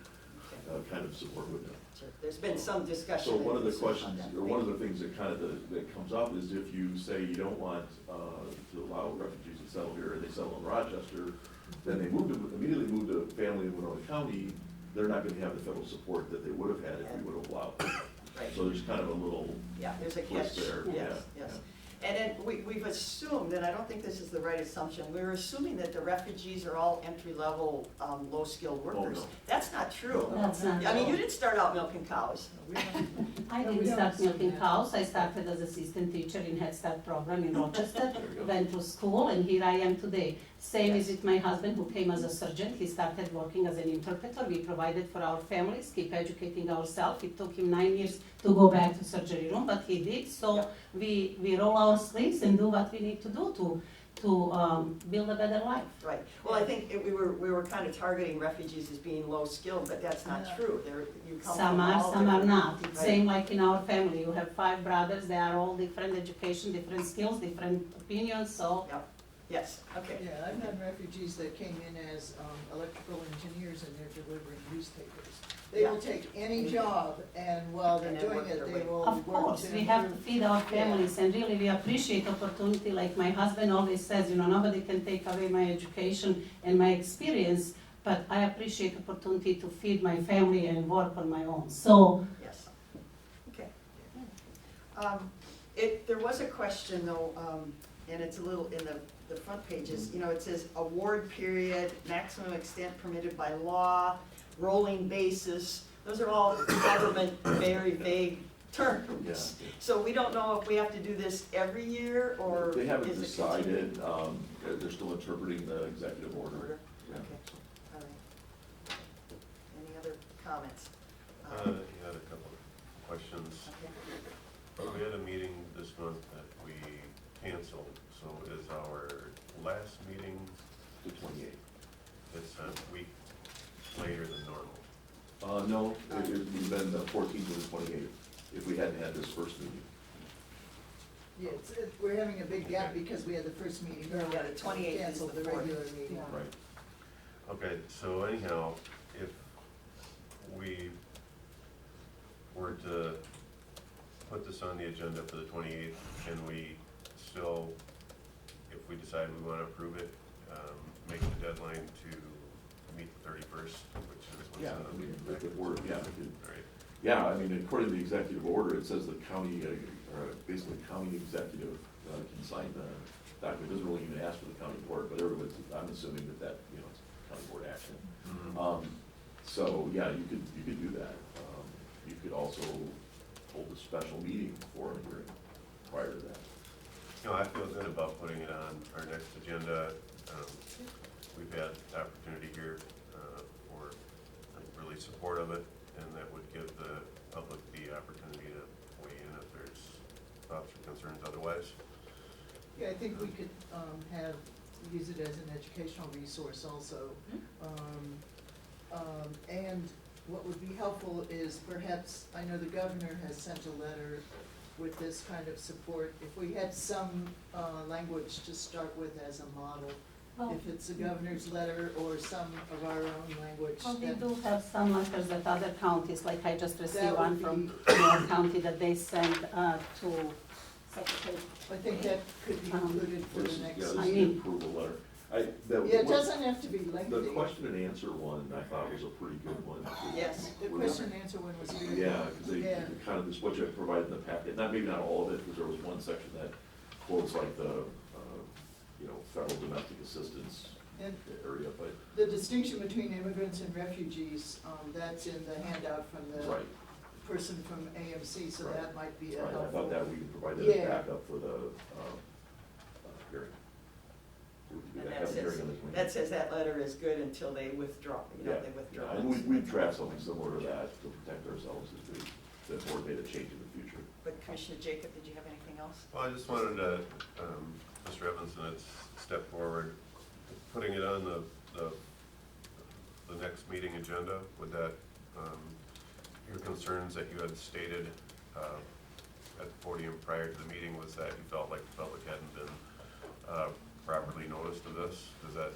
kind of support window. Sure. There's been some discussion. So one of the on questions, that. or one of the things that kind of that comes up is if you say you don't want to allow refugees to settle here, and they settle in Rochester, then they immediately move to a family in Winona County, they're not gonna have the federal support that they would have had if we would have allowed them. Right. So there's kind of a little Yeah, there's a twist catch. there. Yes, Yeah, yes. And then we've assumed, and I don't think this is the right assumption, we're assuming that the refugees are all entry-level, low-skilled workers. no. That's not true. That's not I mean, true. you didn't start out milking cows. I didn't start milking cows. I started as assistant teacher in Head Start program in Rochester, There you go. went to school, and here I am today. Same is with my husband who came as a surgeon. He started working as an interpreter. We provided for our families, keep educating ourselves. It took him 9 years to go back to surgery room, but he did. So we roll our sleeves and do what we need to do to build a better life. Right. Well, I think we were kind of targeting refugees as being low-skilled, but that's not true. You come Some from are, all some are different- not. It's Right. same like in our family. You have 5 brothers. They are all different education, different skills, different opinions. So Yes, okay. Yeah, I've had refugees that came in as electrical engineers and they're delivering newspapers. They will take any job and while they're And then doing work it, their they way. will of work course, to we have to improve. feed our families, and really we appreciate opportunity. Like my husband always says, nobody can take away my education and my experience, but I appreciate opportunity to feed my family and work on my own. So Yes. Okay. There was a question though, and it's a little in the front pages, it says award period, maximum extent permitted by law, rolling basis. Those are all government very vague terms. Yeah. So we don't know if we have to do this every year or They haven't is it decided, they're still interpreting the executive order. Order? Yeah. Okay. All right. Any other comments? You had a couple of questions. Okay. We had a meeting this month that we canceled, so is our last meeting, The 28th. it's a week later than normal. No, it would have been the 14th to the 28th, if we hadn't had this first meeting. Yeah, we're having a big gap because we had the first meeting early. Yeah, the 28th is Canceled the the regular 4th. meeting. Right. Okay, so anyhow, if we were to put this on the agenda for the 28th, can we still, if we decide we want to approve it, make the deadline to meet the 31st, which is what's Yeah, on I mean, the the board, yeah, we could- Right. yeah, I mean, according to the executive order, it says the county, or basically county executive can sign the document. It doesn't really even ask for the county board, but everyone's, I'm assuming that, it's county board action. So, yeah, you could do that. You could also hold a special meeting for a hearing prior to that. I feel good about putting it on our next agenda. We've had the opportunity here for, I'm really supportive of it, and that would give the public the opportunity to weigh in if there's thoughts or concerns otherwise. Yeah, I think we could, use it as an educational resource also. And what would be helpful is perhaps, I know the governor has sent a letter with this kind of support. If we had some, language to start with as a model, Well, if it's the governor's letter or some of our own language. well, we that- do have some letters that other counties, like I just received That one would from be- York County that they sent to Secretary. I think that could be included for This the is, next. yeah, this I is the mean- approval letter. Yeah, it doesn't have to be lengthy. The question and answer one, I thought was a pretty good one. Yes. The question and answer one was very. Yeah, because they, Yeah. kind of, this what you provided in the packet, maybe not all of it, because there was one section that quotes like the, federal domestic assistance And area, but, the distinction between immigrants and refugees, that's in the handout from the right, person from AMC, so Right. that might be a right, I helpful. thought that we could provide that as Yeah. backup for the, hearing. We could do And that, that have a says, hearing on the 20th. that says that letter is good until they withdraw, Yeah, they withdraw. yeah, and we've drafted something similar to that to protect ourselves if we, that board made a change in the future. But Commissioner Jacob, did you have anything else? Well, I just wanted to, Mr. Evanson had stepped forward, putting it on the next meeting agenda, would that, your concerns that you had stated at the podium prior to the meeting was that you felt like the public hadn't been properly noticed of this? Does that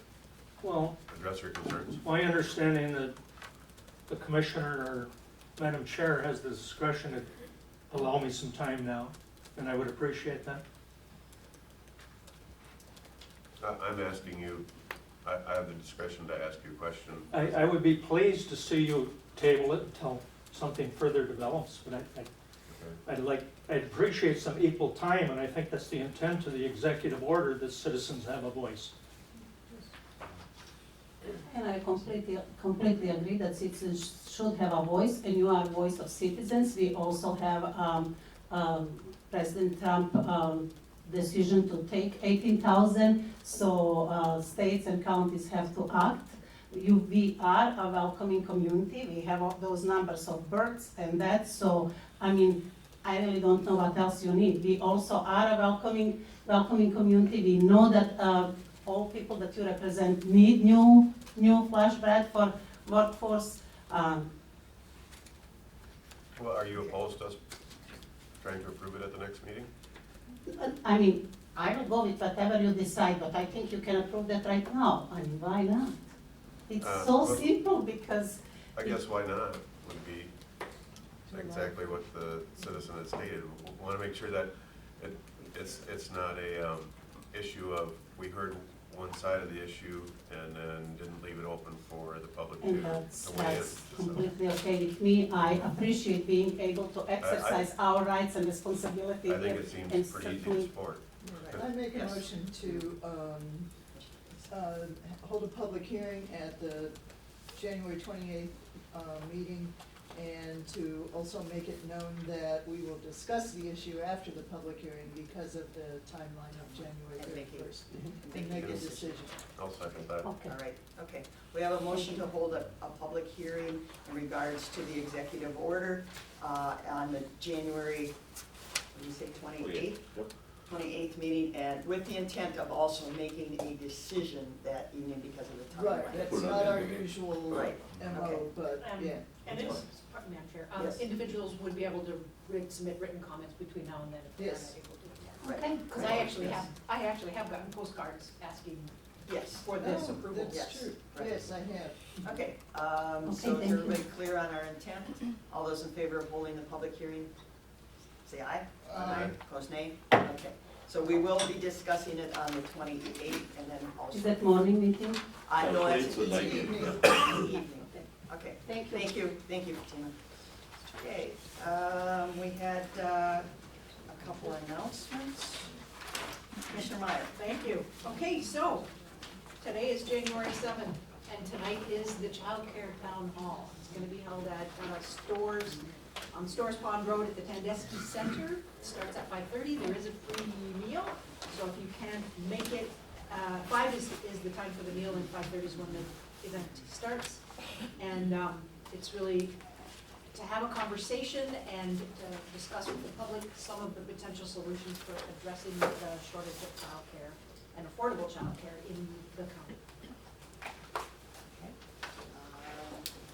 Well, address your concerns? my understanding that the commissioner or Madam Chair has the discretion to allow me some time now, and I would appreciate that. I'm asking you, I have the discretion to ask you a question. I would be pleased to see you table it until something further develops, but Okay. I'd appreciate some equal time, and I think that's the intent of the executive order, that citizens have a voice. And I completely agree that citizens should have a voice, and you are a voice of citizens. We also have, President Trump, decision to take 18,000, so, states and counties have to act. We are a welcoming community, we have all those numbers of births and that, so, I mean, I really don't know what else you need. We also are a welcoming community. We know that, all people that you represent need new flash bread for workforce. Well, are you opposed to us trying to approve it at the next meeting? I mean, I will go with whatever you decide, but I think you can approve that right now. I mean, why not? It's so well- simple because, I guess why not would be exactly what the citizen had stated. We want to make sure that it's not a issue of, we heard one side of the issue and then didn't leave it open for the public to and that's weigh in. completely okay with me. I appreciate being able to exercise our rights and responsibility. I think it and seems pretty easy to certainly- support. I make a Yes. motion to, hold a public hearing at the January 28th, meeting, and to also make it known that we will discuss the issue after the public hearing because of the timeline of January And make it- 31st. and And make make a a decision. I'll second that. Okay. All right, okay. We have a motion to hold a public hearing in regards to the executive order on the January, what do you say, 28th? Yep. 28th meeting, and with the intent of also making a decision that evening because of the timeline. Right, that's not our usual Right, MO, okay. but, yeah. And it's, Madam Chair, Yes. individuals would be able to submit written comments between now and then if they're Yes. not able to do that. Right. Okay. Because I actually have gotten postcards asking Yes, for this Oh, approval. Yes. That's true, Right. yes, I have. okay, Okay, so is thank you. everybody clear on our intent? All those in favor of holding the public hearing, say aye. Aye. Opposed, nay? Okay, so we will be discussing it on the 28th, and then also. Is that morning meeting? I know that's It's an a night evening. meeting. Evening. Okay, Thank you. thank you, Fatima. Okay, we had a couple announcements. Commissioner Meyer. Thank you. Okay, so, today is January 7th, and tonight is the Child Care Town Hall. It's gonna be held at Stores, on Stores Pond Road at the Tandeschi Center. It starts at 5:30, there is a free meal, so if you can't make it, 5 is the time for the meal, and 5:30 is when the event starts. And it's really to have a conversation and to discuss with the public some of the potential solutions for addressing the shortage of childcare and affordable childcare in the county. Okay.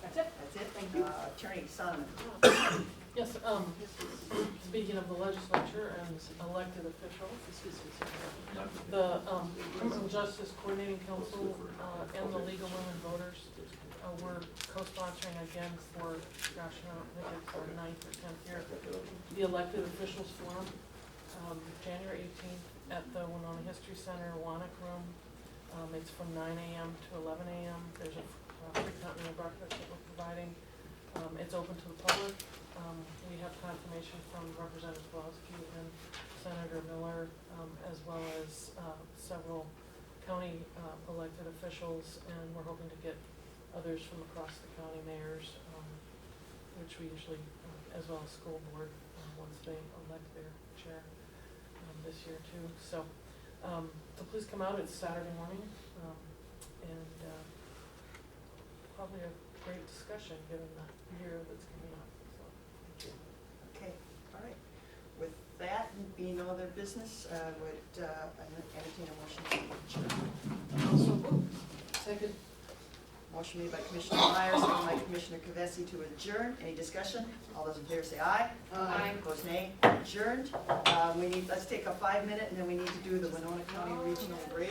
That's it. That's it. Thank you. Attorney Sonneman. Yes, speaking of the legislature and elected officials, the Criminal Justice Coordinating Council and the League of Women Voters were co-sponsoring again for, gosh, I don't think it's our 9th or 10th year, the Elected Officials Forum, January 18th at the Winona History Center, Wannock Room. It's from 9 a.m. to 11 a.m. There's a free continental breakfast that we're providing. It's open to the public. We have confirmation from Representative Kowalski and Senator Miller, as well as several county elected officials, and we're hoping to get others from across the county, mayors, which we usually, as well as school board, once they elect their chair this year too. So please come out. It's Saturday morning, and probably a great discussion given the year that's coming up. So, thank you. Okay, all right. With that, being no other business, would entertain a motion to adjourn. Also moved. Second. Motion made by Commissioner Myers, second by Commissioner Kavesi to adjourn. Any discussion? All those in favor say aye. Aye. Opposed, nay. Adjourned. Let's take a 5-minute, and then we need to do the Winona County Regional Bridge.